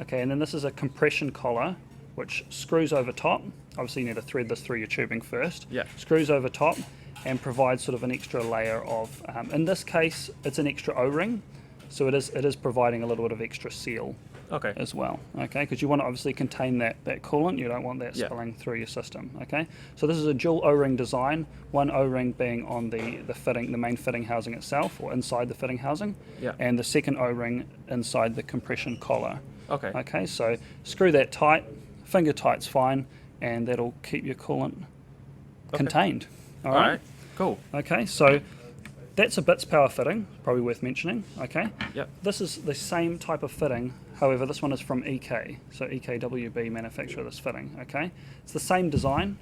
Okay, and then this is a compression collar which screws over top. Obviously you need to thread this through your tubing first. Yeah. Screws over top and provides sort of an extra layer of, in this case it's an extra O-ring, so it is providing a little bit of extra seal Okay. as well, okay, because you want to obviously contain that coolant. You don't want that Yeah. spilling through your system, okay. So this is a dual O-ring design, one O-ring being on the fitting, the main fitting housing itself, or inside the fitting housing, Yeah. and the second O-ring inside the compression collar. Okay. Okay, so screw that tight, finger tight's fine, and that'll keep your coolant contained. All right. Cool. Okay, so that's a bits power fitting, probably worth mentioning. Okay. Yep. This is the same type of fitting, however, this one is from EK. So EKWB manufacture this fitting. Okay. It's the same design,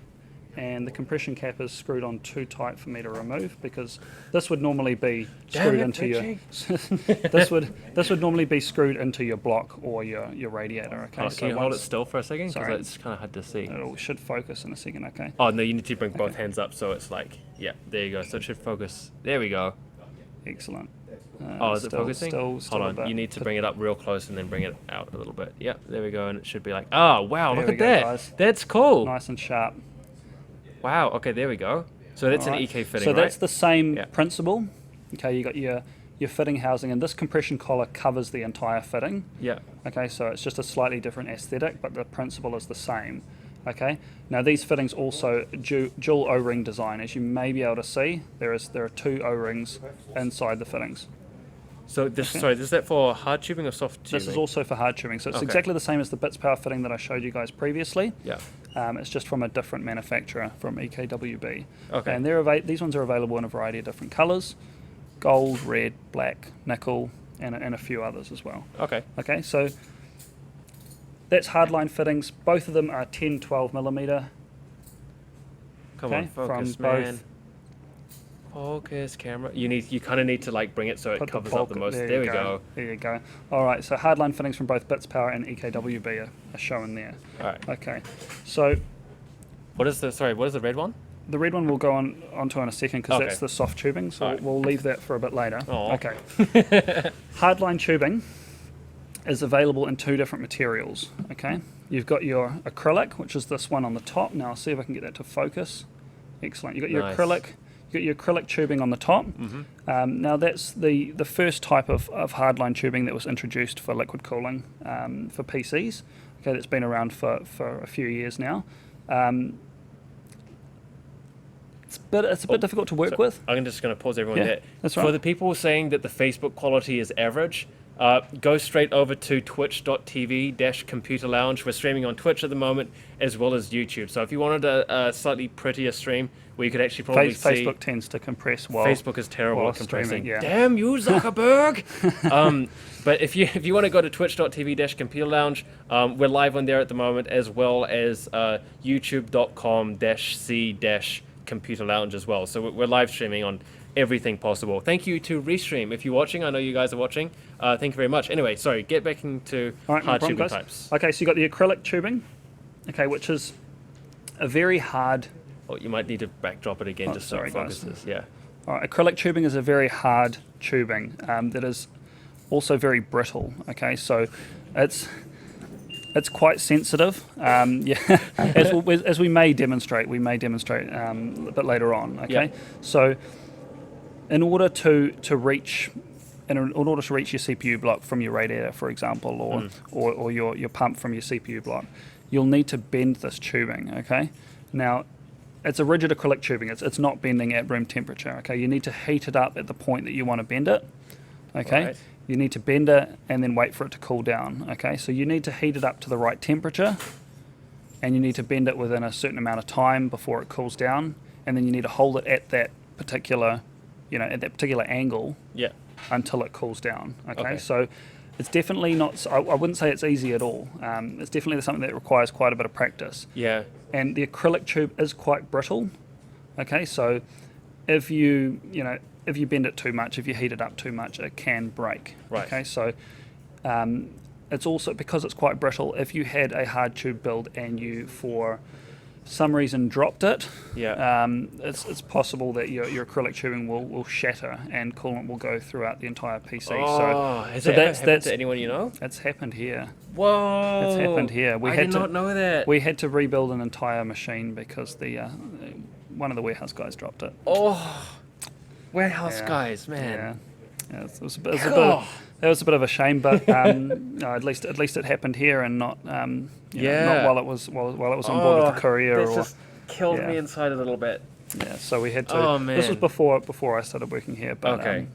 and the compression cap is screwed on too tight for me to remove because this would normally be screwed into your. this would normally be screwed into your block or your radiator. Okay. Can you hold it still for a second? Because Sorry. it's kind of hard to see. It should focus in a second. Okay. Oh no, you need to bring both hands up so it's like, yeah, there you go. So it should focus. There we go. Excellent. Oh, is it focusing? Still Hold a on, bit- you need to bring it up real close and then bring it out a little bit. Yep, there we go, and it should be like, oh wow, There look we at go, that. guys. That's cool. Nice and sharp. Wow. Okay, there we go. So that's Alright. an EK fitting, So right? that's the same Yeah. principle. Okay, you got your fitting housing, and this compression collar covers the entire fitting. Yeah. Okay, so it's just a slightly different aesthetic, but the principle is the same. Okay, now these fittings also dual O-ring design, as you may be able to see. There are two O-rings inside the fittings. So this, Okay. sorry, is that for hard tubing or soft tubing? This is also for hard tubing, so it's Okay. exactly the same as the bits power fitting that I showed you guys previously. Yeah. It's just from a different manufacturer, from EKWB. Okay. And these ones are available in a variety of different colours: gold, red, black, nickel, and a few others as well. Okay. Okay, so that's hardline fittings. Both of them are 10-12 millimeter. Come Okay, on, focus, from man. both. Focus, camera. You kind of need to like bring it so it Put the covers up the bulk- most. there There you we go. There you go. All right, so hardline fittings from both Bits Power and EKWB are shown there. All right. Okay, so What is the red one? the red one we'll go onto in a second because Okay. that's the soft tubing, so Alright. we'll leave that for a bit later. Aw. Okay. Hardline tubing is available in two different materials. Okay, you've got your acrylic, which is this one on the top. Now I'll see if I can get that to focus. Excellent. You've got your Nice. acrylic. You've got your acrylic tubing on the top. Now that's the first type of hardline tubing that was introduced for liquid cooling for PCs. Okay, that's been around for a few years now. it's a bit difficult to work with. I'm just going to pause everyone Yeah, there. that's For right. the people saying that the Facebook quality is average, go straight over to twitch.tv/computer lounge. We're streaming on Twitch at the moment as well as YouTube. So if you wanted a slightly prettier stream where you could actually probably see... Facebook tends to compress while Facebook is terrible while at compressing. streaming, yeah. Damn you, Zuckerberg! But if you want to go to twitch.tv/computer lounge, we're live on there at the moment, as well as youtube.com/c-computer lounge as well. So we're live streaming on everything possible. Thank you to Restream. If you're watching, I know you guys are watching. Thank you very much. Anyway, sorry, get back into All right, no hard problem, tubing guys. types. Okay, so you got the acrylic tubing, okay, which is a very hard. Oh, you might need to backdrop it again Oh, just so it sorry, guys. focuses. Yeah. All right, acrylic tubing is a very hard tubing that is also very brittle. Okay, so it's quite sensitive. Yeah, as we may demonstrate, a bit later on. Okay, Yep. so in order to reach. In order to reach your CPU block from your radiator, for example, or your pump from your CPU block, you'll need to bend this tubing. Okay, now it's a rigid acrylic tubing. It's not bending at room temperature. Okay, you need to heat it up at the point that you want to bend it. Okay, Right. you need to bend it and then wait for it to cool down. Okay, so you need to heat it up to the right temperature, and you need to bend it within a certain amount of time before it cools down, and then you need to hold it at that particular, at that particular angle Yeah. until it cools down. Okay, Okay. so it's definitely not. I wouldn't say it's easy at all. It's definitely something that requires quite a bit of practice. Yeah. And the acrylic tube is quite brittle. Okay, so if you bend it too much, if you heat it up too much, it can break. Right. Okay, so it's also because it's quite brittle. If you had a hard tube build and you for some reason dropped it, Yeah. it's possible that your acrylic tubing will shatter and coolant will go throughout the entire PC. Oh, has so that ever that's happened to anyone you know? that's happened here. Whoa! It's happened here. I did not know that. We had to rebuild an entire machine because one of the warehouse guys dropped it. Oh, warehouse Yeah. guys, man. Yeah, it was a bit of a shame, but no, at least it happened here and not not while it was on board with the courier. This just killed yeah. me inside a little bit. Yeah, so we had to. Oh, This was man. before I started working here, but Okay.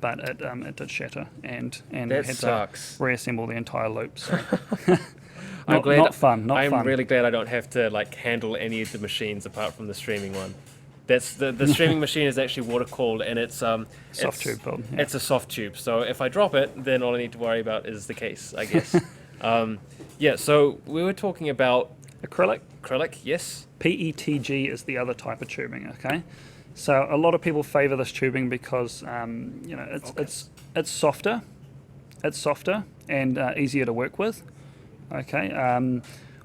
but it did shatter and we That had sucks. to reassemble the entire loop. So I'm glad. not fun. I'm really glad I don't have to handle any of the machines apart from the streaming one. That's the streaming machine is actually water cooled and it's Soft tube build. Yeah. It's a soft tube, so if I drop it, then all I need to worry about is the case, I guess. Yeah. So we were talking about acrylic. yes. PETG is the other type of tubing. Okay, so a lot of people favour this tubing because it's softer, and easier to work with. Okay,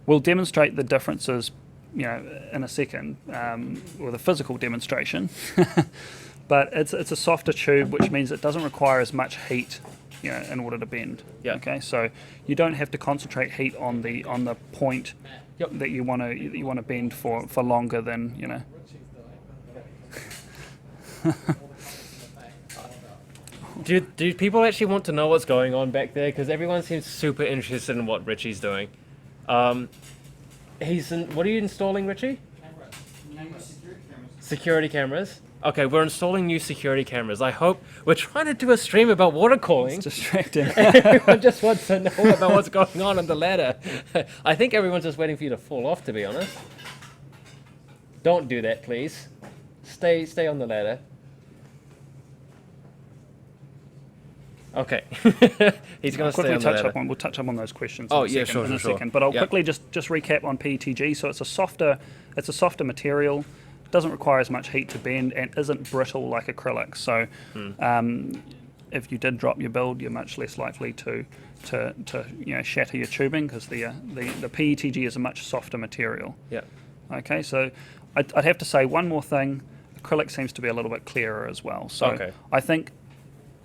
we'll demonstrate the differences, in a second with a physical demonstration. But it's a softer tube, which means it doesn't require as much heat, in order to bend. Yeah. Okay, so you don't have to concentrate heat on the point Yep. that you want to bend for longer than Do people actually want to know what's going on back there? Because everyone seems super interested in what Richie's doing. What are you installing, Richie? Security cameras. Okay, we're installing new security cameras. I hope we're trying to do a stream about water cooling. It's distracting. Everyone just wants to know about what's going on the ladder. I think everyone's just waiting for you to fall off, to be honest. Don't do that, please. Stay on the ladder. Okay. He's going to stay on the ladder. We'll touch up on those questions. Oh, in a yeah, second, sure. second. But I'll Yep. quickly just recap on PETG. So it's a softer material. Doesn't require as much heat to bend and isn't brittle like acrylic. So if you did drop your build, you're much less likely to shatter your tubing because the PETG is a much softer material. Yeah. Okay, so I'd have to say one more thing. Acrylic seems to be a little bit clearer as well. So Okay. I think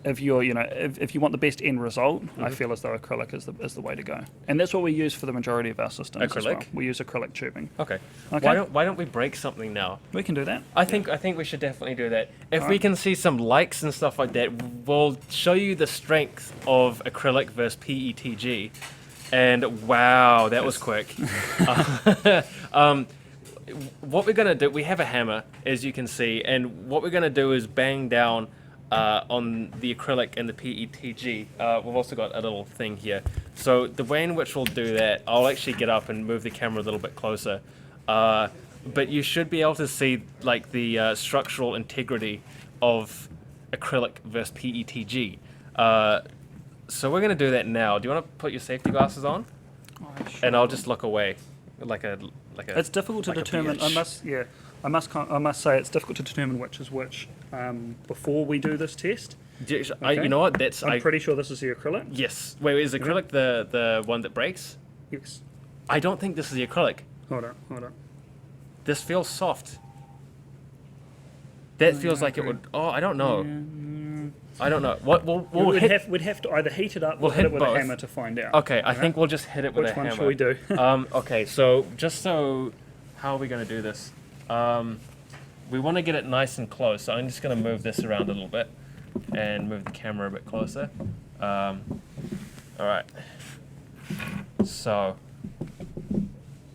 if you're, if you want the best end result, I feel as though acrylic is the way to go, and that's what we use for the majority of our systems. As well. Acrylic? We use acrylic tubing. Okay. Okay. Why don't we break something now? We can do that. I think we should definitely do that. If we Alright. can see some likes and stuff like that, we'll show you the strength of acrylic versus PETG. And wow, that was quick. what we're gonna do, we have a hammer, as you can see, and what we're gonna do is bang down on the acrylic and the PETG. We've also got a little thing here. So the way in which we'll do that, I'll actually get up and move the camera a little bit closer. But you should be able to see like the structural integrity of acrylic versus PETG. So we're gonna do that now. Do you want to put your safety glasses on? Oh, sure. And I'll just look away, like a. It's difficult to like a determine. bitch. I must say it's difficult to determine which is which before we do this test. You know what? I'm pretty sure this is the acrylic. Yes. Wait, is acrylic the one that breaks? Yes. I don't think this is the acrylic. Hold on. This feels soft. That feels like it would. Oh, I don't know. I don't know. What we'd have to either heat it up We'll or hit it hit with both. a hammer to find out. Okay, I think we'll just hit it with Which a hammer. one should we do? Okay, so how are we going to do this? We want to get it nice and close, so I'm just going to move this around a little bit and move the camera a bit closer. All right. So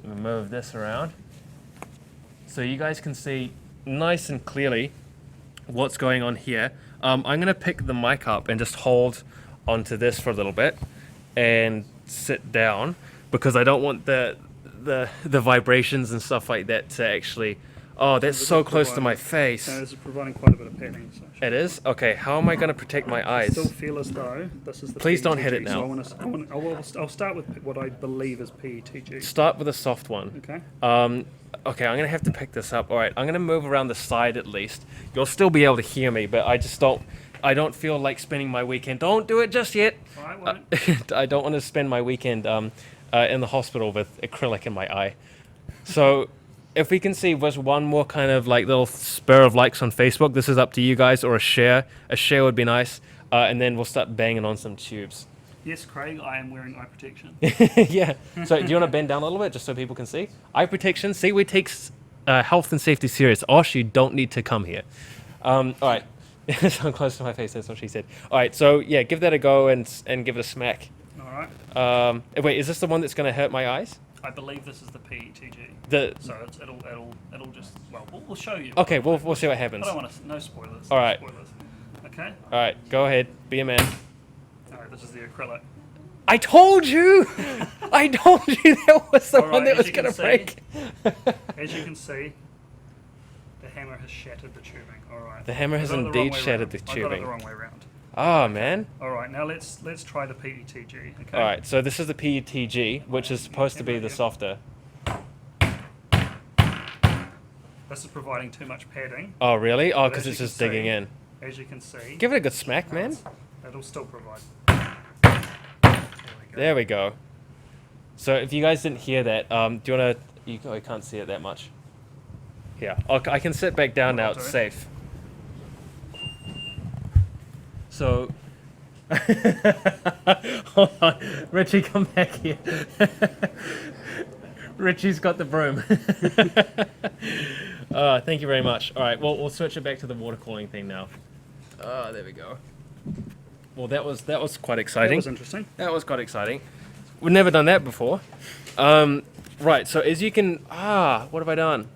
we move this around so you guys can see nice and clearly what's going on here. I'm going to pick the mic up and just hold onto this for a little bit and sit down because I don't want the vibrations and stuff like that to actually... Oh, that's so close to my face. No, this is providing quite a bit of padding. So It is? Okay, how am I going to protect my I eyes? still feel as though this is the Please don't hit PETG, it now. So I'll start with what I believe is PETG. Start with a soft one. Okay. Okay, I'm going to have to pick this up. All right, I'm going to move around the side at least. You'll still be able to hear me, but I don't feel like spending my weekend. Don't do it just yet. I won't. I don't want to spend my weekend in the hospital with acrylic in my eye. So if we can see was one more kind of like little spur of likes on Facebook, this is up to you guys, or a share. A share would be nice. And then we'll start banging on some tubes. Yes, Craig, I am wearing eye protection. Yeah. So do you want to bend down a little bit just so people can see? Eye protection. See, we take health and safety serious. Osh, you don't need to come here. All right. So close to my face. That's what she said. All right. So yeah, give that a go and give it a smack. All right. Wait, is this the one that's going to hurt my eyes? I believe this is the PETG. So it'll just we'll show you. Okay, we'll see what happens. I don't want to no spoilers. All right. No spoilers. Okay. All right. Go ahead. Be a man. All right. This is the acrylic. I told you. I told you that was the All one right, that as was you going to can break. As you can see, the hammer has shattered the tubing. All right. The hammer has I got it the indeed wrong way shattered round. the I got it tubing. the wrong way around. Oh man. All right. Now let's try the PETG. Okay. All right. So this is the PETG, which is supposed to be the softer. This is providing too much padding. Oh really? Oh, But because as it's you just can digging see- in. As you can see, Give it a good smack, man. it'll still provide. There we go. So if you guys didn't hear that, do you want to... You can't see it that much. Yeah. Okay, I can sit back down now. I'll It's do it. safe. So... Hold on. Richie, come back here. Richie's got the broom. Thank you very much. All right, well, we'll switch it back to the water cooling thing now. There we go. Well, that was quite That exciting. was interesting. That was quite exciting. We've never done that before. Right, so as you can... what have I done?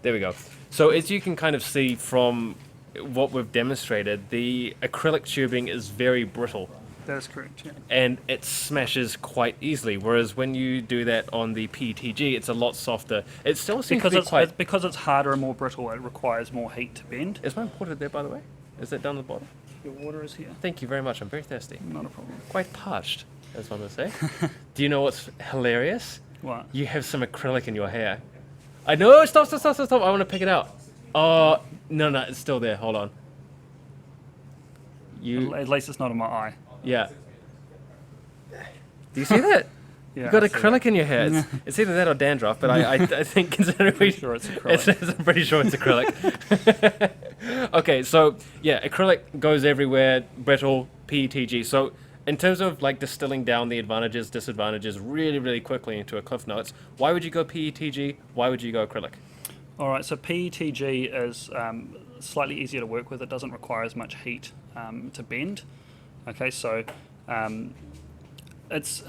There we go. So as you can kind of see from what we've demonstrated, the acrylic tubing is very brittle. That is correct. Yeah. And it smashes quite easily, whereas when you do that on the PETG, it's a lot softer. It still seems to be quite... Because it's harder and more brittle, it requires more heat to bend. Is my water there, by the way? Is that down the bottom? Your water is here. Thank you very much. I'm very thirsty. Not a problem. Quite parched, as one would say. Do you know what's hilarious? What? You have some acrylic in your hair. I know. Stop. I want to pick it out. Oh, no, it's still there. Hold on. At least it's not in my eye. Yeah. Do you see that? Yeah, You got I see acrylic in your hair. It's either that or dandruff, but I think considering Pretty sure it's acrylic. I'm pretty sure it's acrylic. Okay, so yeah, acrylic goes everywhere. Brittle, PETG. So in terms of like distilling down the advantages, disadvantages really, really quickly into a cliff notes, why would you go PETG? Why would you go acrylic? All right, so PETG is slightly easier to work with. It doesn't require as much heat to bend. Okay, so it's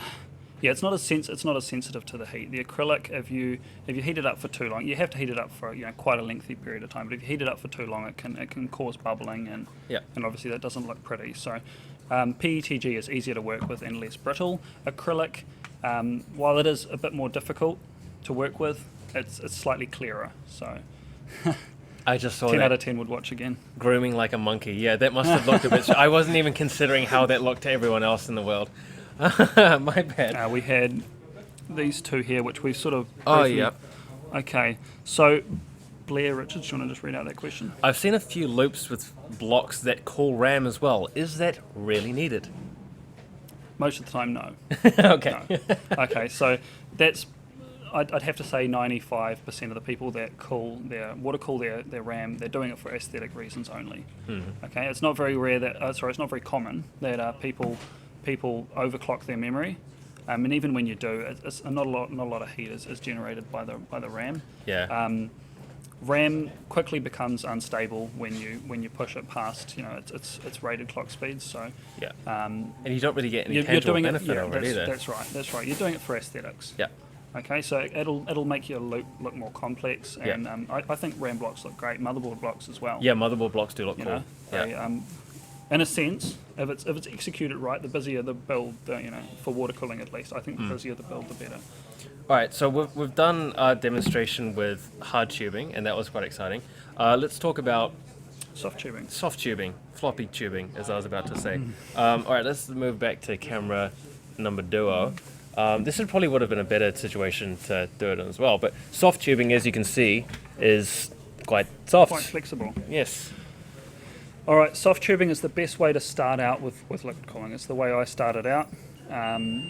Yeah, it's not as sensitive to the heat. The acrylic, if you heat it up for too long, you have to heat it up for quite a lengthy period of time. But if you heat it up for too long, it can cause bubbling, and obviously that doesn't look pretty. So PETG is easier to work with and less brittle. Acrylic, while it is a bit more difficult to work with, it's slightly clearer. So I just saw 10 that. out of 10 would watch again. Grooming like a monkey. Yeah, that must have looked a bit... I wasn't even considering how that looked to everyone else in the world. My bad. We had these two here, which we sort of... Oh, briefly- yeah. Okay, so Blair Richards, do you want to just read out that question? I've seen a few loops with blocks that call RAM as well. Is that really needed? Most of the time, no. Okay. No. Okay, so that's... I'd have to say 95% of the people that water cool their RAM, they're doing it for aesthetic reasons only. Mm-hmm. Okay, it's not very rare that it's not very common that people overclock their memory, and even when you do, it's not a lot of heat is generated by the RAM. Yeah. RAM quickly becomes unstable when you push it past its rated clock speeds. So Yeah. um, And you don't really get any you're tangible doing benefit it. Yeah, over it either. that's right. You're doing it for aesthetics. Yeah. Okay, so it'll make your loop look more complex, Yeah. and I think RAM blocks look great, motherboard blocks as well. Yeah, motherboard blocks do look You cool. know, Yeah. in a sense, if it's executed right, the busier the build, for water cooling at least, I think the busier the build, the better. All right, so we've done our demonstration with hard tubing, and that was quite exciting. Let's talk about Soft tubing. soft tubing, floppy tubing, as I was about to say. All right, let's move back to camera number duo. This probably would have been a better situation to do it in as well, but soft tubing, as you can see, is quite soft. Quite flexible. Yes. All right, soft tubing is the best way to start out with liquid cooling. It's the way I started out, and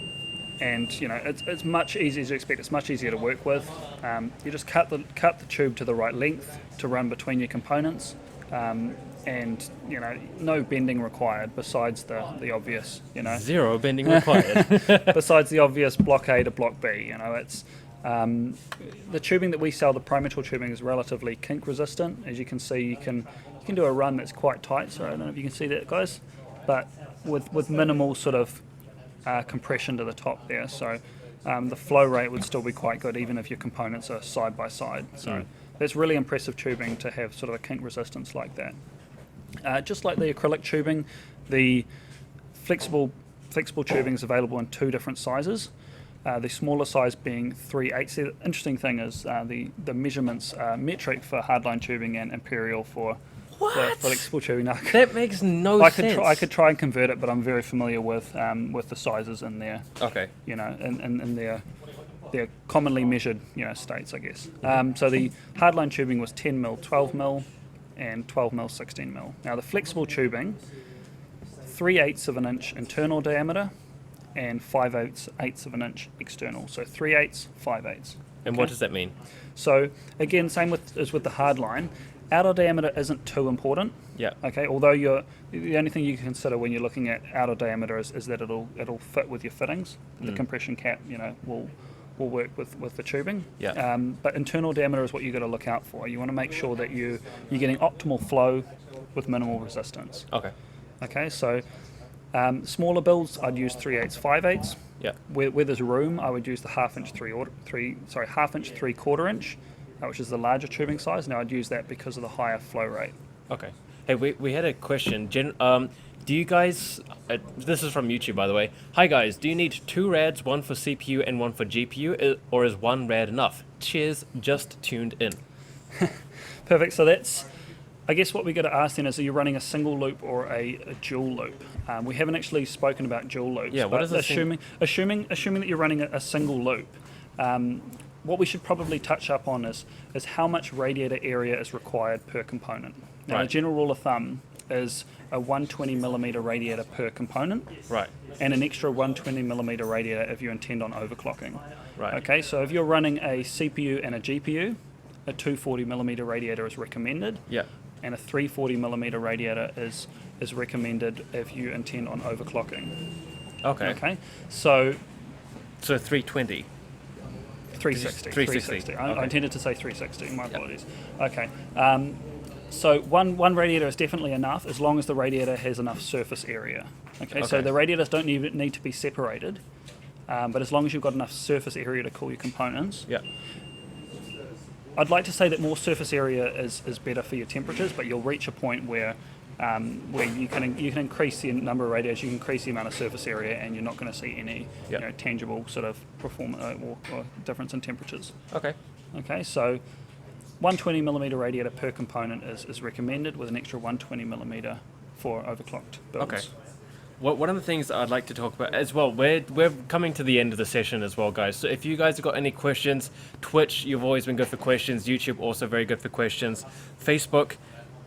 it's much easier as you expect. It's much easier to work with. You just cut the tube to the right length to run between your components, and no bending required besides the obvious. Zero bending required. Besides the obvious block A to block B. It's the tubing that we sell, the Primetal tubing, is relatively kink resistant. As you can see, you can do a run that's quite tight. So I don't know if you can see that, guys, but with minimal sort of compression to the top there. So the flow rate would still be quite good even if your components are side by side. So that's really impressive tubing to have sort of a kink resistance like that. Just like the acrylic tubing, the flexible tubing is available in two different sizes. The smaller size being 3/8. The interesting thing is the measurements are metric for hardline tubing and imperial for flexible tubing. Now, That makes no sense. I could try and convert it, but I'm very familiar with the sizes in there. Okay. In their commonly measured states, I guess. So the hardline tubing was 10mm, 12mm, and 12mm, 16mm. Now the flexible tubing, 3/8 of an inch internal diameter, and 5/8 of an inch external. So 3/8, 5/8. And what does that mean? So again, same as with the hardline. Outer diameter isn't too important. Yeah. Okay. Although the only thing you can consider when you're looking at outer diameter is that it'll fit with your fittings. The compression cap, will work with the tubing. Yeah. But internal diameter is what you got to look out for. You want to make sure that you're getting optimal flow with minimal resistance. Okay. Okay. So smaller builds, I'd use 3/8, 5/8. Yeah. Where there's room, I would use the half inch 3/4 inch, which is the larger tubing size. Now I'd use that because of the higher flow rate. Okay. Hey, we had a question. Do you guys, this is from YouTube, by the way. Hi guys, do you need 2 rads, one for CPU and one for GPU, or is 1 rad enough? Cheers, just tuned in. Perfect. So that's, I guess what we got to ask then is, are you running a single loop or a dual loop? We haven't actually spoken about dual loops. Yeah, what but is a assuming that you're running a single loop, what we should probably touch up on is how much radiator area is required per component. Now, Right. the general rule of thumb is a 120mm radiator per component, Right. and an extra 120mm radiator if you intend on overclocking. Right. Okay, so if you're running a CPU and a GPU, a 240mm radiator is recommended, Yeah. and a 340mm radiator is recommended if you intend on overclocking. Okay. Okay, so So 320. 360. 360. I Okay. intended to say 360. My apologies. Okay. So one radiator is definitely enough as long as the radiator has enough surface area. Okay. So Okay. the radiators don't need to be separated. but as long as you've got enough surface area to cool your components. Yeah. I'd like to say that more surface area is better for your temperatures, but you'll reach a point where you can increase the number of radiators, you can increase the amount of surface area, and you're not going to see any tangible sort of performance or difference in temperatures. Okay. Okay, so 120 millimeter radiator per component is recommended, with an extra 120 millimeter for overclocked builds. Okay. Well, one of the things that I'd like to talk about as well, we're coming to the end of the session as well, guys. So if you guys have got any questions, Twitch, you've always been good for questions. YouTube, also very good for questions. Facebook,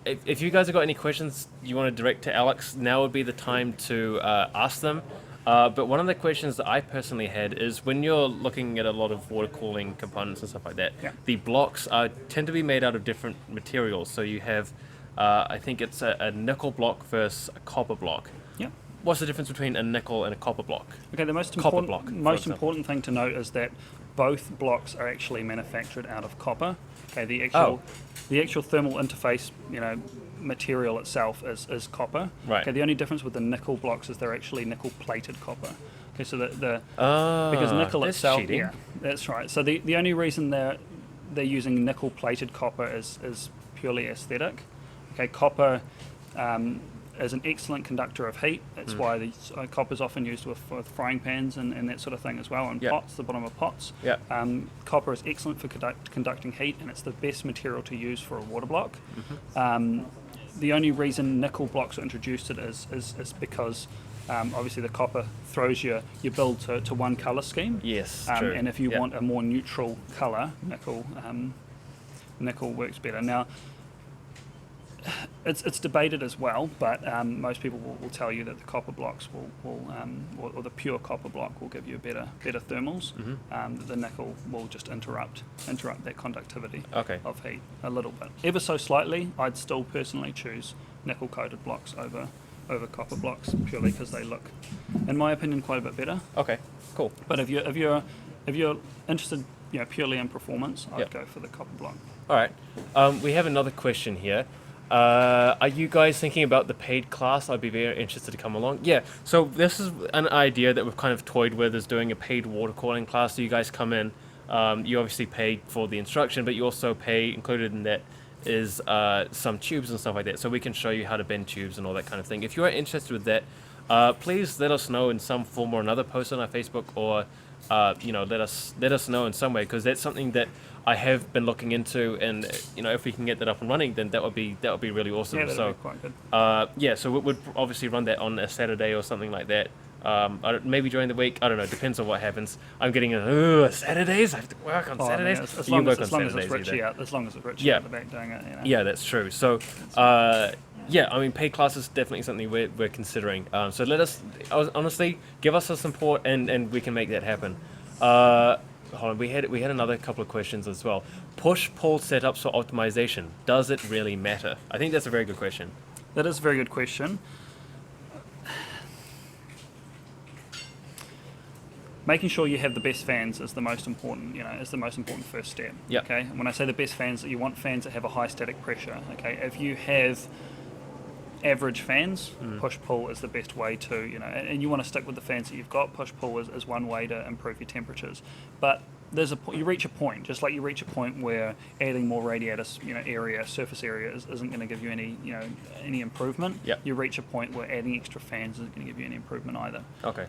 if you guys have got any questions you want to direct to Alex, now would be the time to ask them. But one of the questions that I personally had is when you're looking at a lot of water cooling components and stuff like that, the blocks tend to be made out of different materials. So you have, I think it's a nickel block versus a copper block. Yeah. What's the difference between a nickel and a copper block? Okay, the most important thing to note is that both blocks are actually manufactured out of copper. Okay, the actual thermal interface, material itself is copper. Right. Okay, the only difference with the nickel blocks is they're actually nickel plated copper. Okay, so because nickel itself, cheating. yeah, that's right. So the only reason they're using nickel plated copper is purely aesthetic. Okay, copper is an excellent conductor of heat. That's why copper is often used with frying pans and that sort of thing as well, and pots, the bottom of pots. Copper is excellent for conducting heat, and it's the best material to use for a water block. The only reason nickel blocks are introduced is because obviously the copper throws your build to one colour scheme. Yes, true. And if you want a more neutral colour, nickel works better. Now, it's debated as well, but most people will tell you that the copper blocks or the pure copper block will give you better thermals. The nickel will just interrupt that conductivity of heat a little bit, ever so slightly. I'd still personally choose nickel coated blocks over copper blocks, purely because they look, in my opinion, quite a bit better. Okay, cool. But if you're interested, purely in performance, I'd go for the copper block. All right. We have another question here. Are you guys thinking about the paid class? I'd be very interested to come along. Yeah, so this is an idea that we've kind of toyed with, is doing a paid water cooling class. So you guys come in, you obviously pay for the instruction, but you also pay, included in that is some tubes and stuff like that. So we can show you how to bend tubes and all that kind of thing. If you are interested with that, please let us know in some form or another, post on our Facebook, or let us know in some way, because that's something that I have been looking into, and if we can get that up and running, then that would be really awesome. Yeah, that'd be quite good. So we would obviously run that on a Saturday or something like that. Maybe during the week, I don't know, depends on what happens. I'm getting Saturdays, I have to work on Saturdays. As long as it's Richie out the back doing it. Yeah, that's true. So paid class is definitely something we're considering. So honestly, give us some support, and we can make that happen. Hold on, we had another couple of questions as well. Push-pull setups for optimization. Does it really matter? I think that's a very good question. That is a very good question. Making sure you have the best fans is the most important, is the most important first step. Yep. Okay. And when I say the best fans, you want fans that have a high static pressure. Okay. If you have average fans, push-pull is the best way to, and you want to stick with the fans that you've got. Push-pull is one way to improve your temperatures. But you reach a point, just like you reach a point where adding more radiator, surface area isn't going to give you any improvement. Yep. You reach a point where adding extra fans isn't going to give you any improvement either. Okay.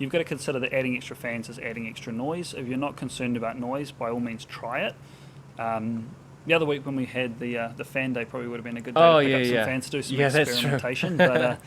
You've got to consider that adding extra fans is adding extra noise. If you're not concerned about noise, by all means try it. The other week when we had the fan day, probably would have been a good day to pick up some fans to do some experimentation. But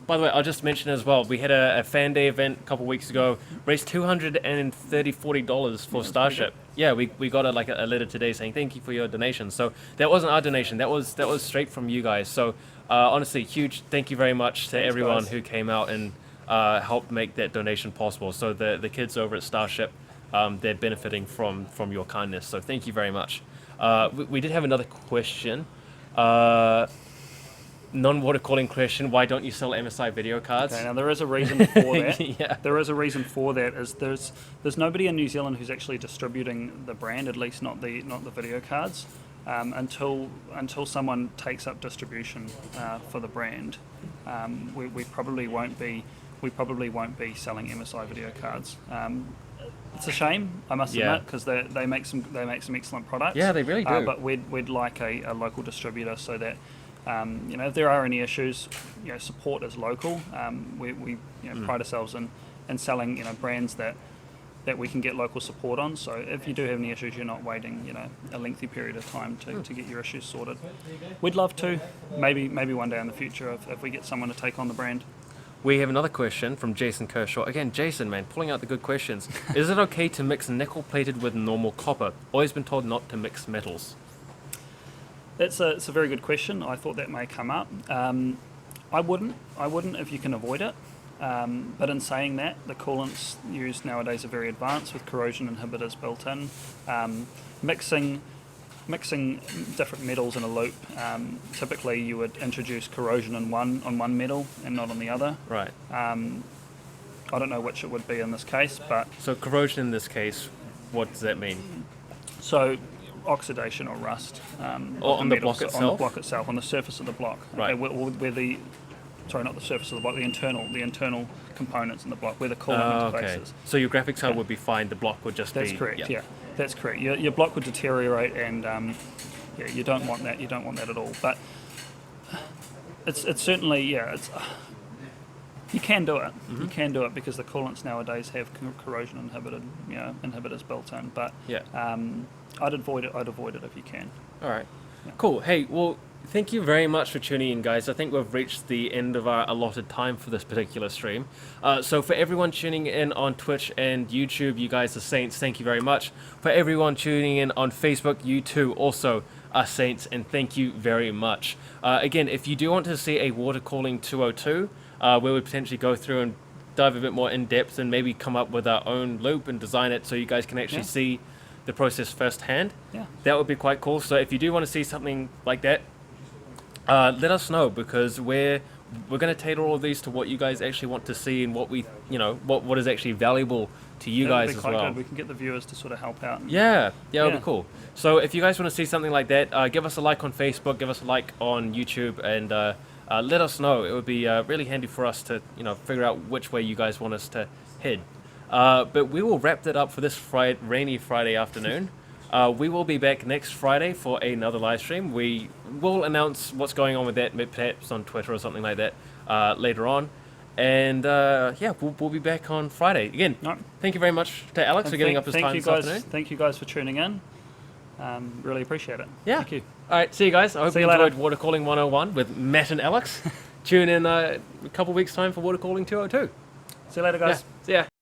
by the way, I'll just mention as well, we had a fan day event a couple of weeks ago, raised $240 for Starship. Yeah, we got a letter today saying thank you for your donation. So that wasn't our donation, that was straight from you guys. So honestly, huge thank you very much to everyone who came out and helped make that donation possible. So the kids over at Starship, they're benefiting from your kindness. So thank you very much. We did have another question. Non-water cooling question, why don't you sell MSI video cards? Okay, now there is a reason for that. Yeah. There is a reason for that. Is there's nobody in New Zealand who's actually distributing the brand, at least not the video cards, until someone takes up distribution for the brand. We probably won't be we probably won't be selling MSI video cards. It's a shame, I must Yeah. admit, because they make some excellent products. Yeah, they really do. But we'd like a local distributor so that if there are any issues, support is local. We pride ourselves in selling brands that we can get local support on. So if you do have any issues, you're not waiting a lengthy period of time to get your issues sorted. We'd love to, maybe one day in the future if we get someone to take on the brand. We have another question from Jason Kershaw. Again, Jason, man, pulling out the good questions. Is it okay to mix nickel plated with normal copper? Always been told not to mix metals. It's a very good question. I thought that may come up. I wouldn't if you can avoid it. But in saying that, the coolants used nowadays are very advanced with corrosion inhibitors built in. Mixing different metals in a loop, typically you would introduce corrosion on one metal and not on the other. Right. I don't know which it would be in this case, but So corrosion in this case, what does that mean? so oxidation or rust on the block itself? on the block itself, on the surface of the block. Right. Okay, sorry, not the surface of the block, the internal components in the block, where the coolant Okay. interfaces. So your graphics card would be fine, the block would just That's be... correct. Yeah, that's correct. Your block would deteriorate, and you don't want that. You don't want that at all. But it's certainly you can do it. You can do it because the coolants nowadays have corrosion inhibitors built in. But Yeah. I'd avoid it. I'd avoid it if you can. All right. Cool. Hey, well, thank you very much for tuning in, guys. I think we've reached the end of our allotted time for this particular stream. So for everyone tuning in on Twitch and YouTube, you guys are saints. Thank you very much. For everyone tuning in on Facebook, you too also are saints, and thank you very much. Again, if you do want to see a water cooling 202, where we potentially go through and dive a bit more in depth and maybe come up with our own loop and design it so you guys can actually see the process firsthand, that would be quite cool. So if you do want to see something like that, let us know, because we're going to tailor all of these to what you guys actually want to see and what we what is actually valuable to you That'd guys be as quite well. good. We can get the viewers to sort of help out. It would be cool. So if you guys want to see something like that, give us a like on Facebook, give us a like on YouTube, and let us know. It would be really handy for us to figure out which way you guys want us to head. But we will wrap that up for this rainy Friday afternoon. We will be back next Friday for another live stream. We will announce what's going on with that, perhaps on Twitter or something like that, later on. And we'll be back on Friday. Again, thank you very much to Alex for getting up his time this afternoon. Thank you guys for tuning in. Really appreciate it. Yeah. Thank you. All right, see you guys. I hope See you you later. enjoyed Water Cooling 101 with Matt and Alex. Tune in a couple weeks' time for Water Cooling 202. See you later, guys. See ya.